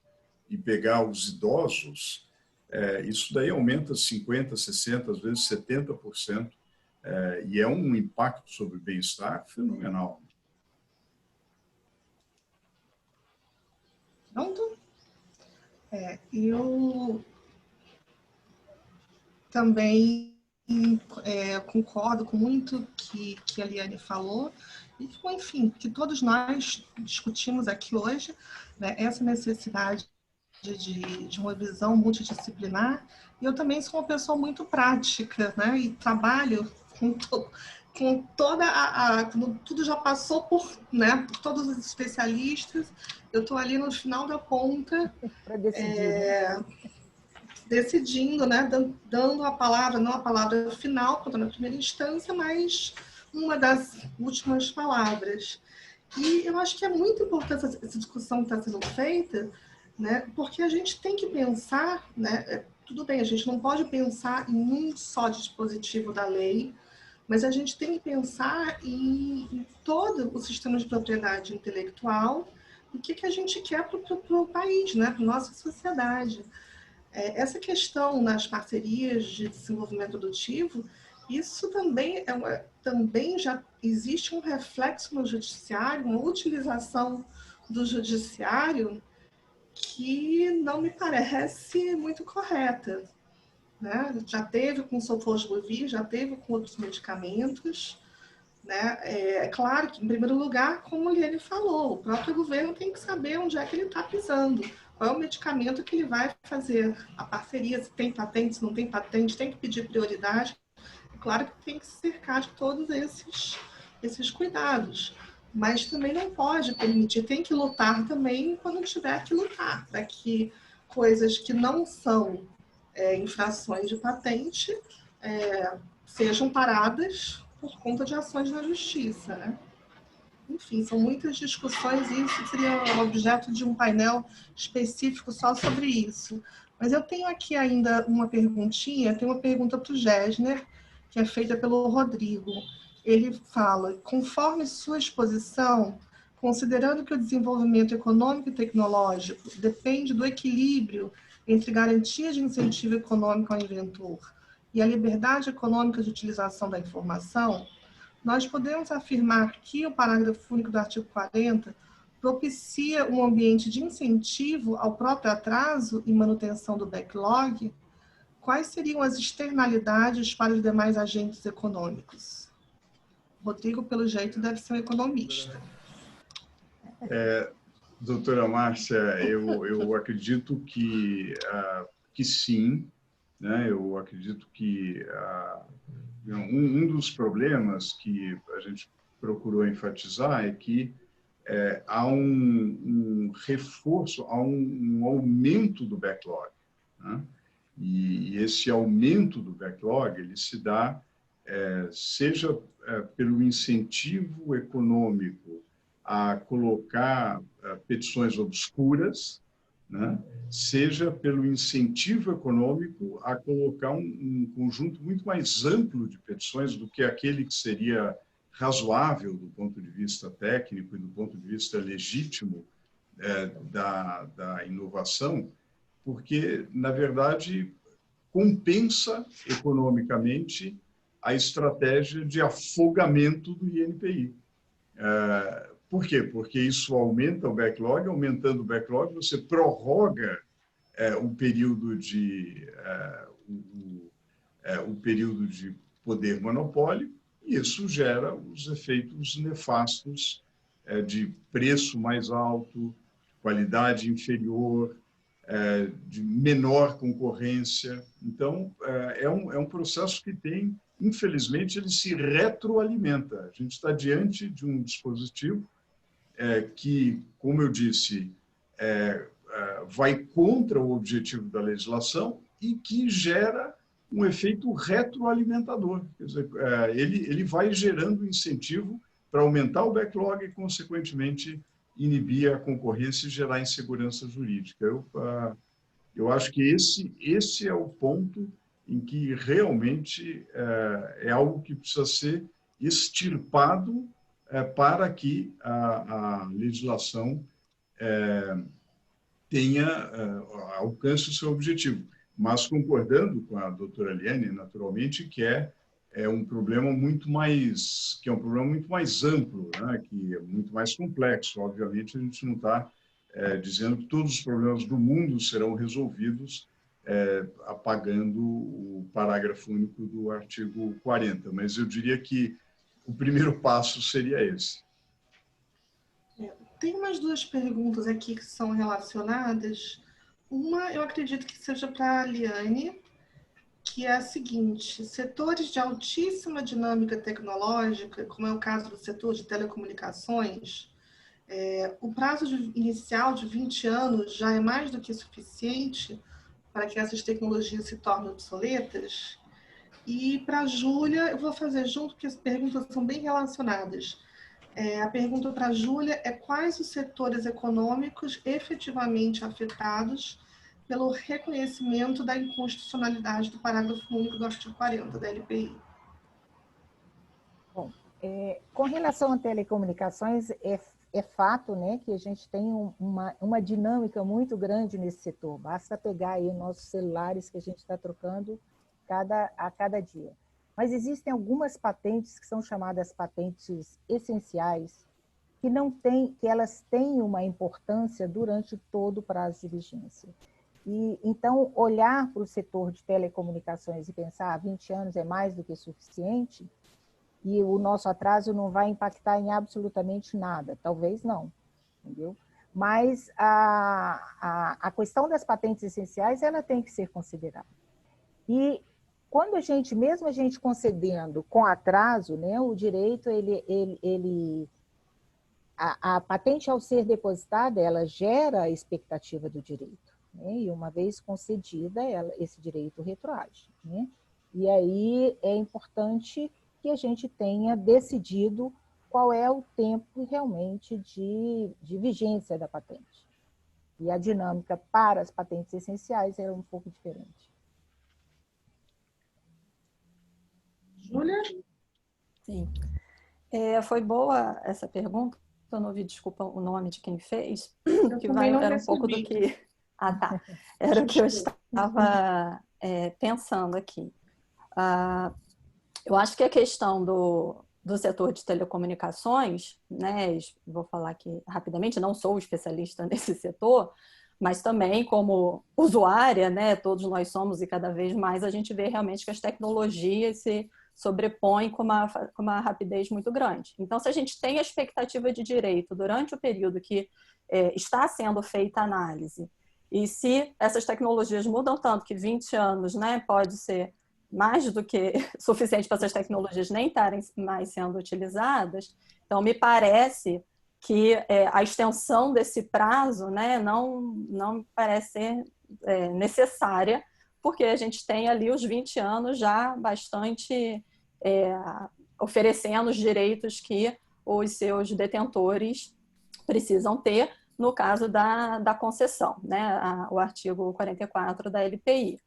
S4: e pegar os idosos, isso daí aumenta 50%, 60%, às vezes 70%, e é um impacto sobre o bem-estar fenomenal.
S2: Pronto? Eu também concordo com muito que a Liane falou, e, enfim, que todos nós discutimos aqui hoje, né, essa necessidade de uma visão multidisciplinar. E eu também sou uma pessoa muito prática, né, e trabalho com toda tudo já passou por, né, por todos os especialistas, eu estou ali no final da ponta,
S3: para decidir,
S2: decidindo, né, dando a palavra, não a palavra final, quanto na primeira instância, mas uma das últimas palavras. E eu acho que é muito importante essa discussão que está sendo feita, né, porque a gente tem que pensar, né, tudo bem, a gente não pode pensar em um só dispositivo da lei, mas a gente tem que pensar em todo o sistema de propriedade intelectual e o que a gente quer para o país, né, para a nossa sociedade. Essa questão nas parcerias de desenvolvimento produtivo, isso também, também já existe um reflexo no judiciário, uma utilização do judiciário que não me parece muito correta, né? Já teve com Sofosbuvir, já teve com outros medicamentos, né? É claro que, em primeiro lugar, como ele falou, o próprio governo tem que saber onde é que ele está pisando, qual é o medicamento que ele vai fazer a parceria, se tem patente, se não tem patente, tem que pedir prioridade. É claro que tem que se cercar de todos esses cuidados, mas também não pode permitir, tem que lutar também quando tiver que lutar, para que coisas que não são infrações de patente sejam paradas por conta de ações na justiça, né? Enfim, são muitas discussões e isso seria objeto de um painel específico só sobre isso. Mas eu tenho aqui ainda uma perguntinha, tem uma pergunta para o Gessner, que é feita pelo Rodrigo. Ele fala, conforme sua exposição, considerando que o desenvolvimento econômico e tecnológico depende do equilíbrio entre garantia de incentivo econômico ao inventor e a liberdade econômica de utilização da informação, nós podemos afirmar que o parágrafo único do artigo 40 propicia um ambiente de incentivo ao próprio atraso e manutenção do backlog? Quais seriam as externalidades para os demais agentes econômicos? Rodrigo, pelo jeito, deve ser um economista.
S4: Doutora Márcia, eu acredito que sim, né? Eu acredito que um dos problemas que a gente procurou enfatizar é que há um reforço, há um aumento do backlog, né? E esse aumento do backlog ele se dá seja pelo incentivo econômico a colocar petições obscuras, né? Seja pelo incentivo econômico a colocar um conjunto muito mais amplo de petições do que aquele que seria razoável do ponto de vista técnico e do ponto de vista legítimo da inovação, porque, na verdade, compensa economicamente a estratégia de afogamento do INPI. Por quê? Porque isso aumenta o backlog, aumentando o backlog, você prorroga o período de poder monopólio, e isso gera os efeitos nefastos de preço mais alto, qualidade inferior, de menor concorrência. Então, é um processo que tem, infelizmente, ele se retroalimenta. A gente está diante de um dispositivo que, como eu disse, vai contra o objetivo da legislação e que gera um efeito retroalimentador. Quer dizer, ele vai gerando incentivo para aumentar o backlog e, consequentemente, inibir a concorrência e gerar insegurança jurídica. Eu acho que esse é o ponto em que realmente é algo que precisa ser extirpado para que a legislação alcance o seu objetivo. Mas concordando com a doutora Eliane, naturalmente, que é um problema muito mais amplo, né? Que é muito mais complexo. Obviamente, a gente não está dizendo que todos os problemas do mundo serão resolvidos apagando o parágrafo único do artigo 40, mas eu diria que o primeiro passo seria esse.
S2: Tem umas duas perguntas aqui que são relacionadas. Uma, eu acredito que seja para a Liane, que é a seguinte: setores de altíssima dinâmica tecnológica, como é o caso do setor de telecomunicações, o prazo inicial de 20 anos já é mais do que suficiente para que essas tecnologias se tornem obsoletas? E para a Júlia, eu vou fazer junto, porque as perguntas são bem relacionadas. A pergunta para a Júlia é: quais os setores econômicos efetivamente afetados pelo reconhecimento da inconstitucionalidade do parágrafo único do artigo 40 da LPI?
S3: Bom, com relação a telecomunicações, é fato, né, que a gente tem uma dinâmica muito grande nesse setor. Basta pegar aí nossos celulares que a gente está trocando a cada dia. Mas existem algumas patentes que são chamadas patentes essenciais, que elas têm uma importância durante todo o prazo de vigência. E então, olhar para o setor de telecomunicações e pensar 20 anos é mais do que suficiente, e o nosso atraso não vai impactar em absolutamente nada, talvez não, entendeu? Mas a questão das patentes essenciais, ela tem que ser considerada. E quando mesmo a gente concedendo com atraso, né, o direito, a patente, ao ser depositada, ela gera a expectativa do direito, né? E uma vez concedida, esse direito retroage, né? E aí é importante que a gente tenha decidido qual é o tempo realmente de vigência da patente. E a dinâmica para as patentes essenciais era um pouco diferente.
S2: Júlia?
S5: Sim. Foi boa essa pergunta. Eu não ouvi, desculpa, o nome de quem fez.
S2: Eu também não
S5: era
S2: recebi.
S5: Um pouco do que... Ah, tá. Era o que eu estava pensando aqui. Eu acho que a questão do setor de telecomunicações, né, vou falar aqui rapidamente, não sou especialista nesse setor, mas também como usuária, né, todos nós somos, e cada vez mais a gente vê realmente que as tecnologias se sobrepõem com uma rapidez muito grande. Então, se a gente tem a expectativa de direito durante o período que está sendo feita a análise, e se essas tecnologias mudam tanto que 20 anos, né, pode ser mais do que suficiente para essas tecnologias nem estarem mais sendo utilizadas, então me parece que a extensão desse prazo, né, não me parece ser necessária, porque a gente tem ali os 20 anos já bastante oferecendo os direitos que os seus detentores precisam ter no caso da concessão, né, o artigo 44 da LPI.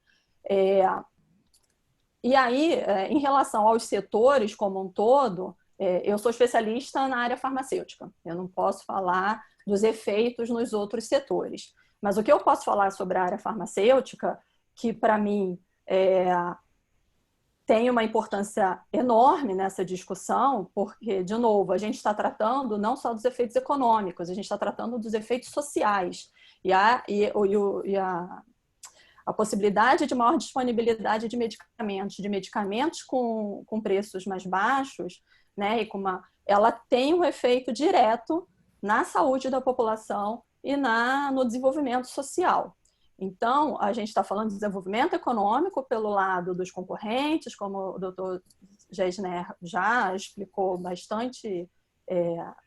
S5: E aí, em relação aos setores como um todo, eu sou especialista na área farmacêutica. Eu não posso falar dos efeitos nos outros setores. Mas o que eu posso falar sobre a área farmacêutica, que para mim tem uma importância enorme nessa discussão, porque, de novo, a gente está tratando não só dos efeitos econômicos, a gente está tratando dos efeitos sociais. E a possibilidade de maior disponibilidade de medicamentos com preços mais baixos, né, ela tem um efeito direto na saúde da população e no desenvolvimento social. Então, a gente está falando de desenvolvimento econômico pelo lado dos concorrentes, como o doutor Gessner já explicou bastante,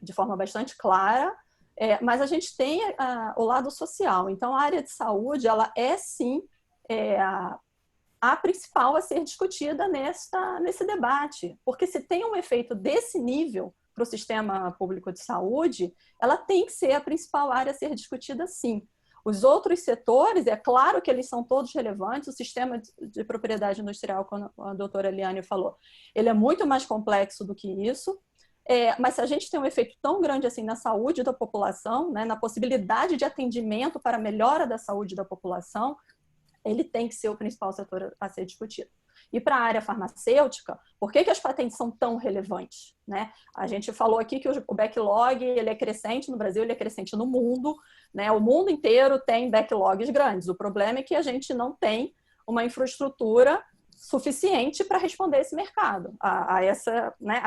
S5: de forma bastante clara, mas a gente tem o lado social. Então, a área de saúde, ela é sim a principal a ser discutida nesse debate, porque se tem um efeito desse nível para o sistema público de saúde, ela tem que ser a principal área a ser discutida sim. Os outros setores, é claro que eles são todos relevantes, o sistema de propriedade industrial, como a doutora Eliane falou, ele é muito mais complexo do que isso, mas se a gente tem um efeito tão grande assim na saúde da população, né, na possibilidade de atendimento para a melhora da saúde da população, ele tem que ser o principal setor a ser discutido. E para a área farmacêutica, por que as patentes são tão relevantes? Né? A gente falou aqui que o backlog ele é crescente no Brasil, ele é crescente no mundo, né? O mundo inteiro tem backlogs grandes. O problema é que a gente não tem uma infraestrutura suficiente para responder esse mercado, a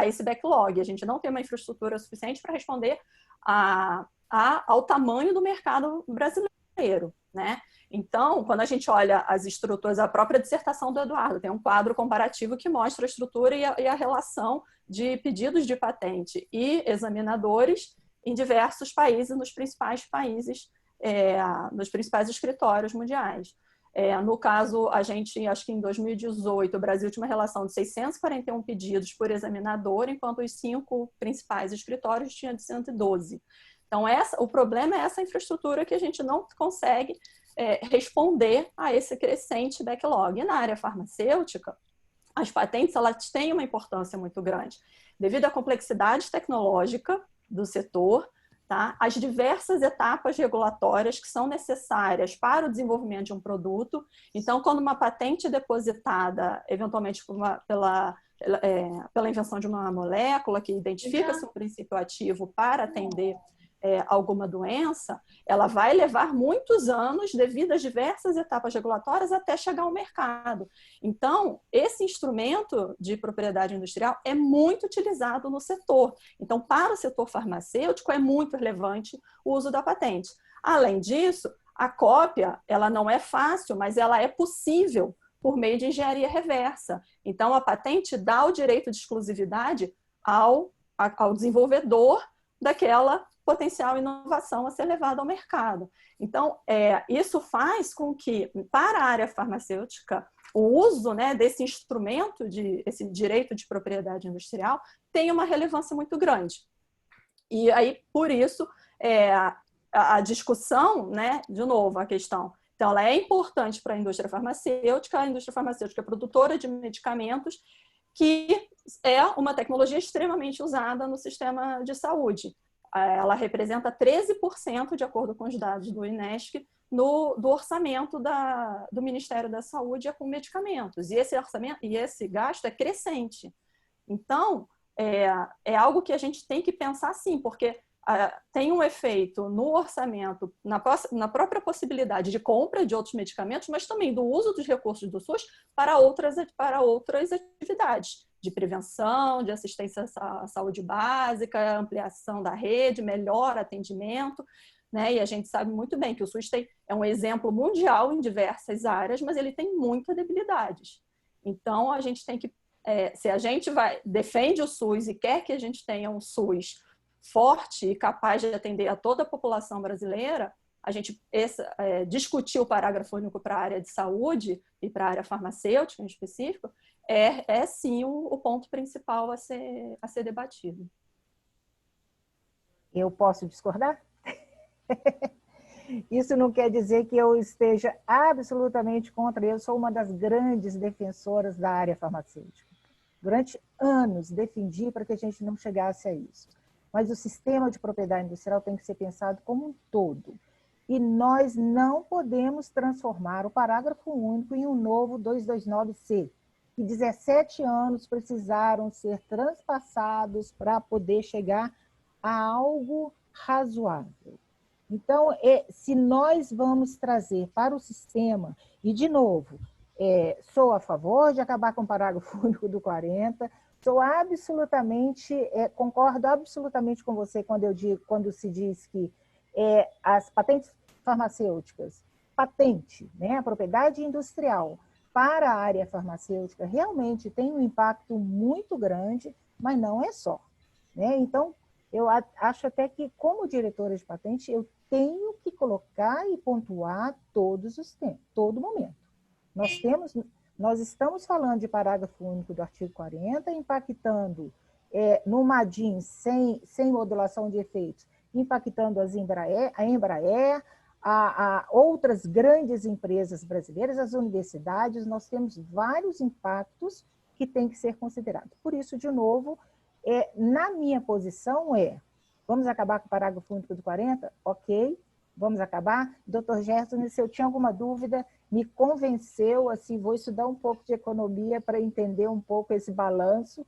S5: esse backlog. A gente não tem uma infraestrutura suficiente para responder ao tamanho do mercado brasileiro, né? Então, quando a gente olha as estruturas, a própria dissertação do Eduardo, tem um quadro comparativo que mostra a estrutura e a relação de pedidos de patente e examinadores em diversos países, nos principais países, nos principais escritórios mundiais. No caso, a gente, acho que em 2018, o Brasil tinha uma relação de 641 pedidos por examinador, enquanto os 5 principais escritórios tinham de 112. Então, o problema é essa infraestrutura que a gente não consegue responder a esse crescente backlog. E na área farmacêutica, as patentes elas têm uma importância muito grande, devido à complexidade tecnológica do setor, tá? As diversas etapas regulatórias que são necessárias para o desenvolvimento de um produto. Então, quando uma patente é depositada, eventualmente pela invenção de uma molécula que identifica-se um princípio ativo para atender alguma doença, ela vai levar muitos anos devido às diversas etapas regulatórias até chegar ao mercado. Então, esse instrumento de propriedade industrial é muito utilizado no setor. Então, para o setor farmacêutico é muito relevante o uso da patente. Além disso, a cópia, ela não é fácil, mas ela é possível por meio de engenharia reversa. Então, a patente dá o direito de exclusividade ao desenvolvedor daquela potencial inovação a ser levada ao mercado. Então, isso faz com que, para a área farmacêutica, o uso, né, desse instrumento, esse direito de propriedade industrial, tenha uma relevância muito grande. E aí, por isso, a discussão, né, de novo, a questão. Então, ela é importante para a indústria farmacêutica é produtora de medicamentos, que é uma tecnologia extremamente usada no sistema de saúde. Ela representa 13%, de acordo com os dados do INESC, do orçamento do Ministério da Saúde com medicamentos. E esse gasto é crescente. Então, é algo que a gente tem que pensar sim, porque tem um efeito no orçamento, na própria possibilidade de compra de outros medicamentos, mas também do uso dos recursos do SUS para outras atividades de prevenção, de assistência à saúde básica, ampliação da rede, melhor atendimento, né? E a gente sabe muito bem que o SUS é um exemplo mundial em diversas áreas, mas ele tem muitas debilidades. Então, a gente tem que, se a gente defende o SUS e quer que a gente tenha um SUS forte e capaz de atender a toda a população brasileira, a gente discutir o parágrafo único para a área de saúde e para a área farmacêutica em específico, sim o ponto principal a ser debatido.
S3: Eu posso discordar? Isso não quer dizer que eu esteja absolutamente contra. Eu sou uma das grandes defensoras da área farmacêutica. Durante anos defendi para que a gente não chegasse a isso. Mas o sistema de propriedade industrial tem que ser pensado como um todo. E nós não podemos transformar o parágrafo único em um novo 229C, que 17 anos precisaram ser transpassados para poder chegar a algo razoável. Então, se nós vamos trazer para o sistema, e de novo, sou a favor de acabar com o parágrafo único do 40, sou absolutamente, concordo absolutamente com você quando se diz que as patentes farmacêuticas, né, a propriedade industrial para a área farmacêutica realmente tem um impacto muito grande, mas não é só. Né? Então, eu acho até que, como diretora de patente, eu tenho que colocar e pontuar todos os tempos, todo momento. Nós estamos falando de parágrafo único do artigo 40, impactando no MADIM sem modulação de efeitos, impactando a Embraer, a outras grandes empresas brasileiras, as universidades, nós temos vários impactos que têm que ser considerados. Por isso, de novo, na minha posição vamos acabar com o parágrafo único do 40? Ok, vamos acabar. Dr. Gerson, se eu tinha alguma dúvida, me convenceu, assim, vou estudar um pouco de economia para entender um pouco esse balanço,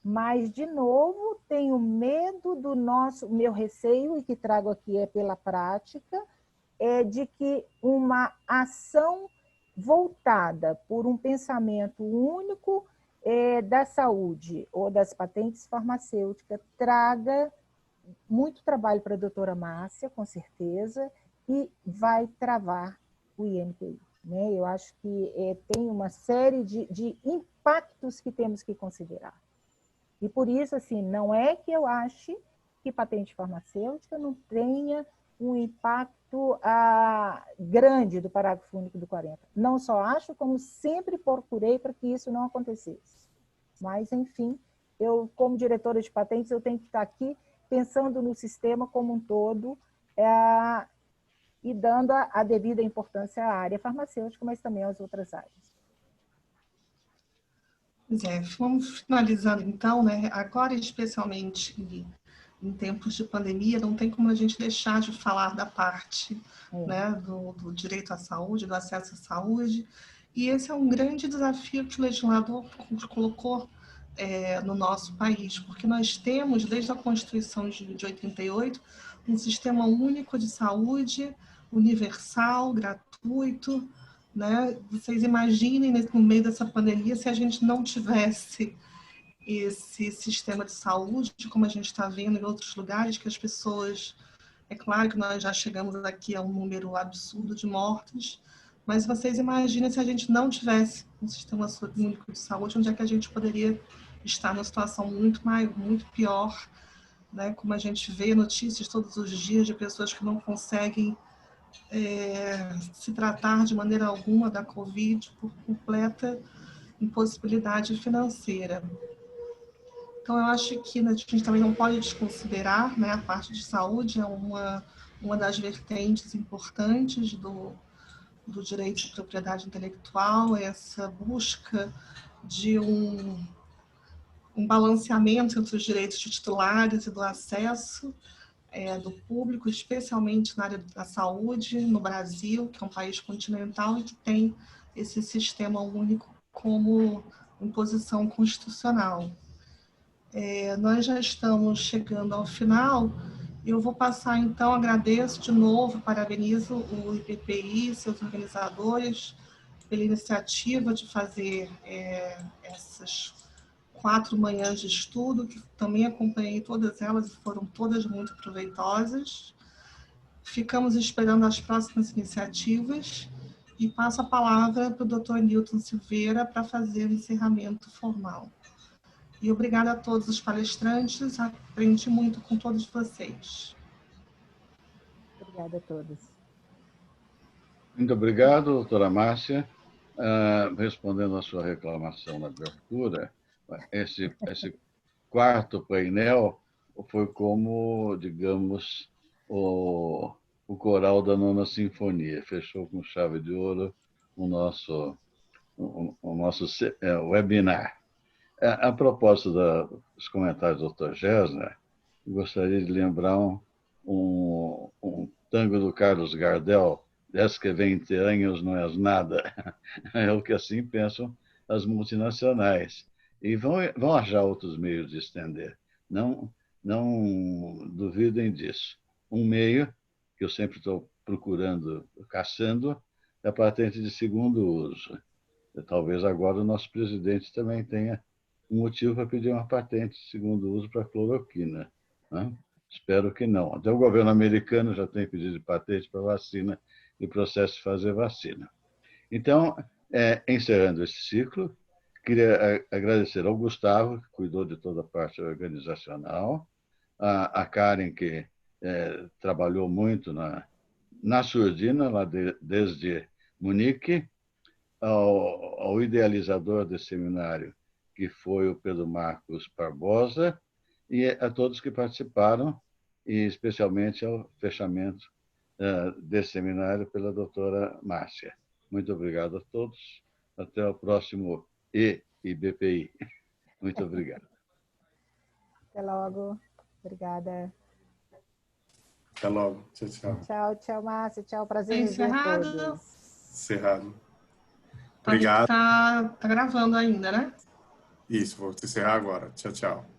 S3: mas, de novo, tenho medo do meu receio, e que trago aqui pela prática, de que uma ação voltada por um pensamento único da saúde ou das patentes farmacêuticas traga muito trabalho para a doutora Márcia, com certeza, e vai travar o INPI. Né? Eu acho que tem uma série de impactos que temos que considerar. E por isso, assim, não é que eu ache que patente farmacêutica não tenha um impacto grande do parágrafo único do 40. Não só acho, como sempre procurei para que isso não acontecesse. Mas, enfim, eu, como diretora de patentes, eu tenho que estar aqui pensando no sistema como um todo e dando a devida importância à área farmacêutica, mas também às outras áreas.
S2: Vamos finalizando então, né? Agora, especialmente em tempos de pandemia, não tem como a gente deixar de falar da parte né, do direito à saúde, do acesso à saúde, e esse é um grande desafio que o legislador colocou no nosso país, porque nós temos, desde a Constituição de 88, um sistema único de saúde, universal, gratuito, né? Vocês imaginem, no meio dessa pandemia, se a gente não tivesse esse sistema de saúde, como a gente está vendo em outros lugares, que as pessoas... É claro que nós já chegamos aqui a um número absurdo de mortos, mas vocês imaginem se a gente não tivesse um sistema único de saúde, onde é que a gente poderia estar numa situação muito pior, né? Como a gente vê notícias todos os dias de pessoas que não conseguem se tratar de maneira alguma da Covid por completa impossibilidade financeira. Então, eu acho que a gente também não pode desconsiderar, né, a parte de saúde, é uma das vertentes importantes do direito de propriedade intelectual, essa busca de um balanceamento entre os direitos de titulares e do acesso do público, especialmente na área da saúde, no Brasil, que é um país continental e que tem esse sistema único como imposição constitucional. Nós já estamos chegando ao final. Eu vou passar, então, agradeço de novo, parabenizo o IBPI, seus organizadores, pela iniciativa de fazer essas 4 manhãs de estudo, que também acompanhei todas elas e foram todas muito proveitosas. Ficamos esperando as próximas iniciativas e passo a palavra para o Dr. Newton Silveira para fazer o encerramento formal. E obrigada a todos os palestrantes, aprendi muito com todos vocês.
S3: Obrigada a todos.
S1: Muito obrigado, doutora Márcia. Respondendo à sua reclamação na abertura, esse quarto painel foi como, digamos, o coral da Nona Sinfonia. Fechou com chave de ouro o nosso webinar. A propósito dos comentários do Dr. Gessner, gostaria de lembrar um tango do Carlos Gardel, "Desde que 20 anos não és nada". É o que assim pensam as multinacionais. E vão achar outros meios de estender. Não duvidem disso. Um meio, que eu sempre estou procurando, caçando, é a patente de segundo uso. Talvez agora o nosso presidente também tenha um motivo para pedir uma patente de segundo uso para a cloroquina. Né? Espero que não. Até o governo americano já tem pedido patente para vacina e processo de fazer vacina. Então, encerrando esse ciclo, queria agradecer ao Gustavo, que cuidou de toda a parte organizacional, a Karen, que trabalhou muito na surdina, lá desde Munique, ao idealizador desse seminário, que foi o Pedro Marcos Barbosa, e a todos que participaram, e especialmente ao fechamento desse seminário pela doutora Márcia. Muito obrigado a todos. Até o próximo IBPI. Muito obrigado.
S3: Até logo. Obrigada.
S6: Até logo. Tchau, tchau.
S3: Tchau, tchau, Márcia. Tchau, prazer em ver
S2: Encerrado.
S3: todos.
S6: Encerrado. Obrigado.
S2: Tá gravando ainda, né?
S6: Isso, vou encerrar agora. Tchau, tchau.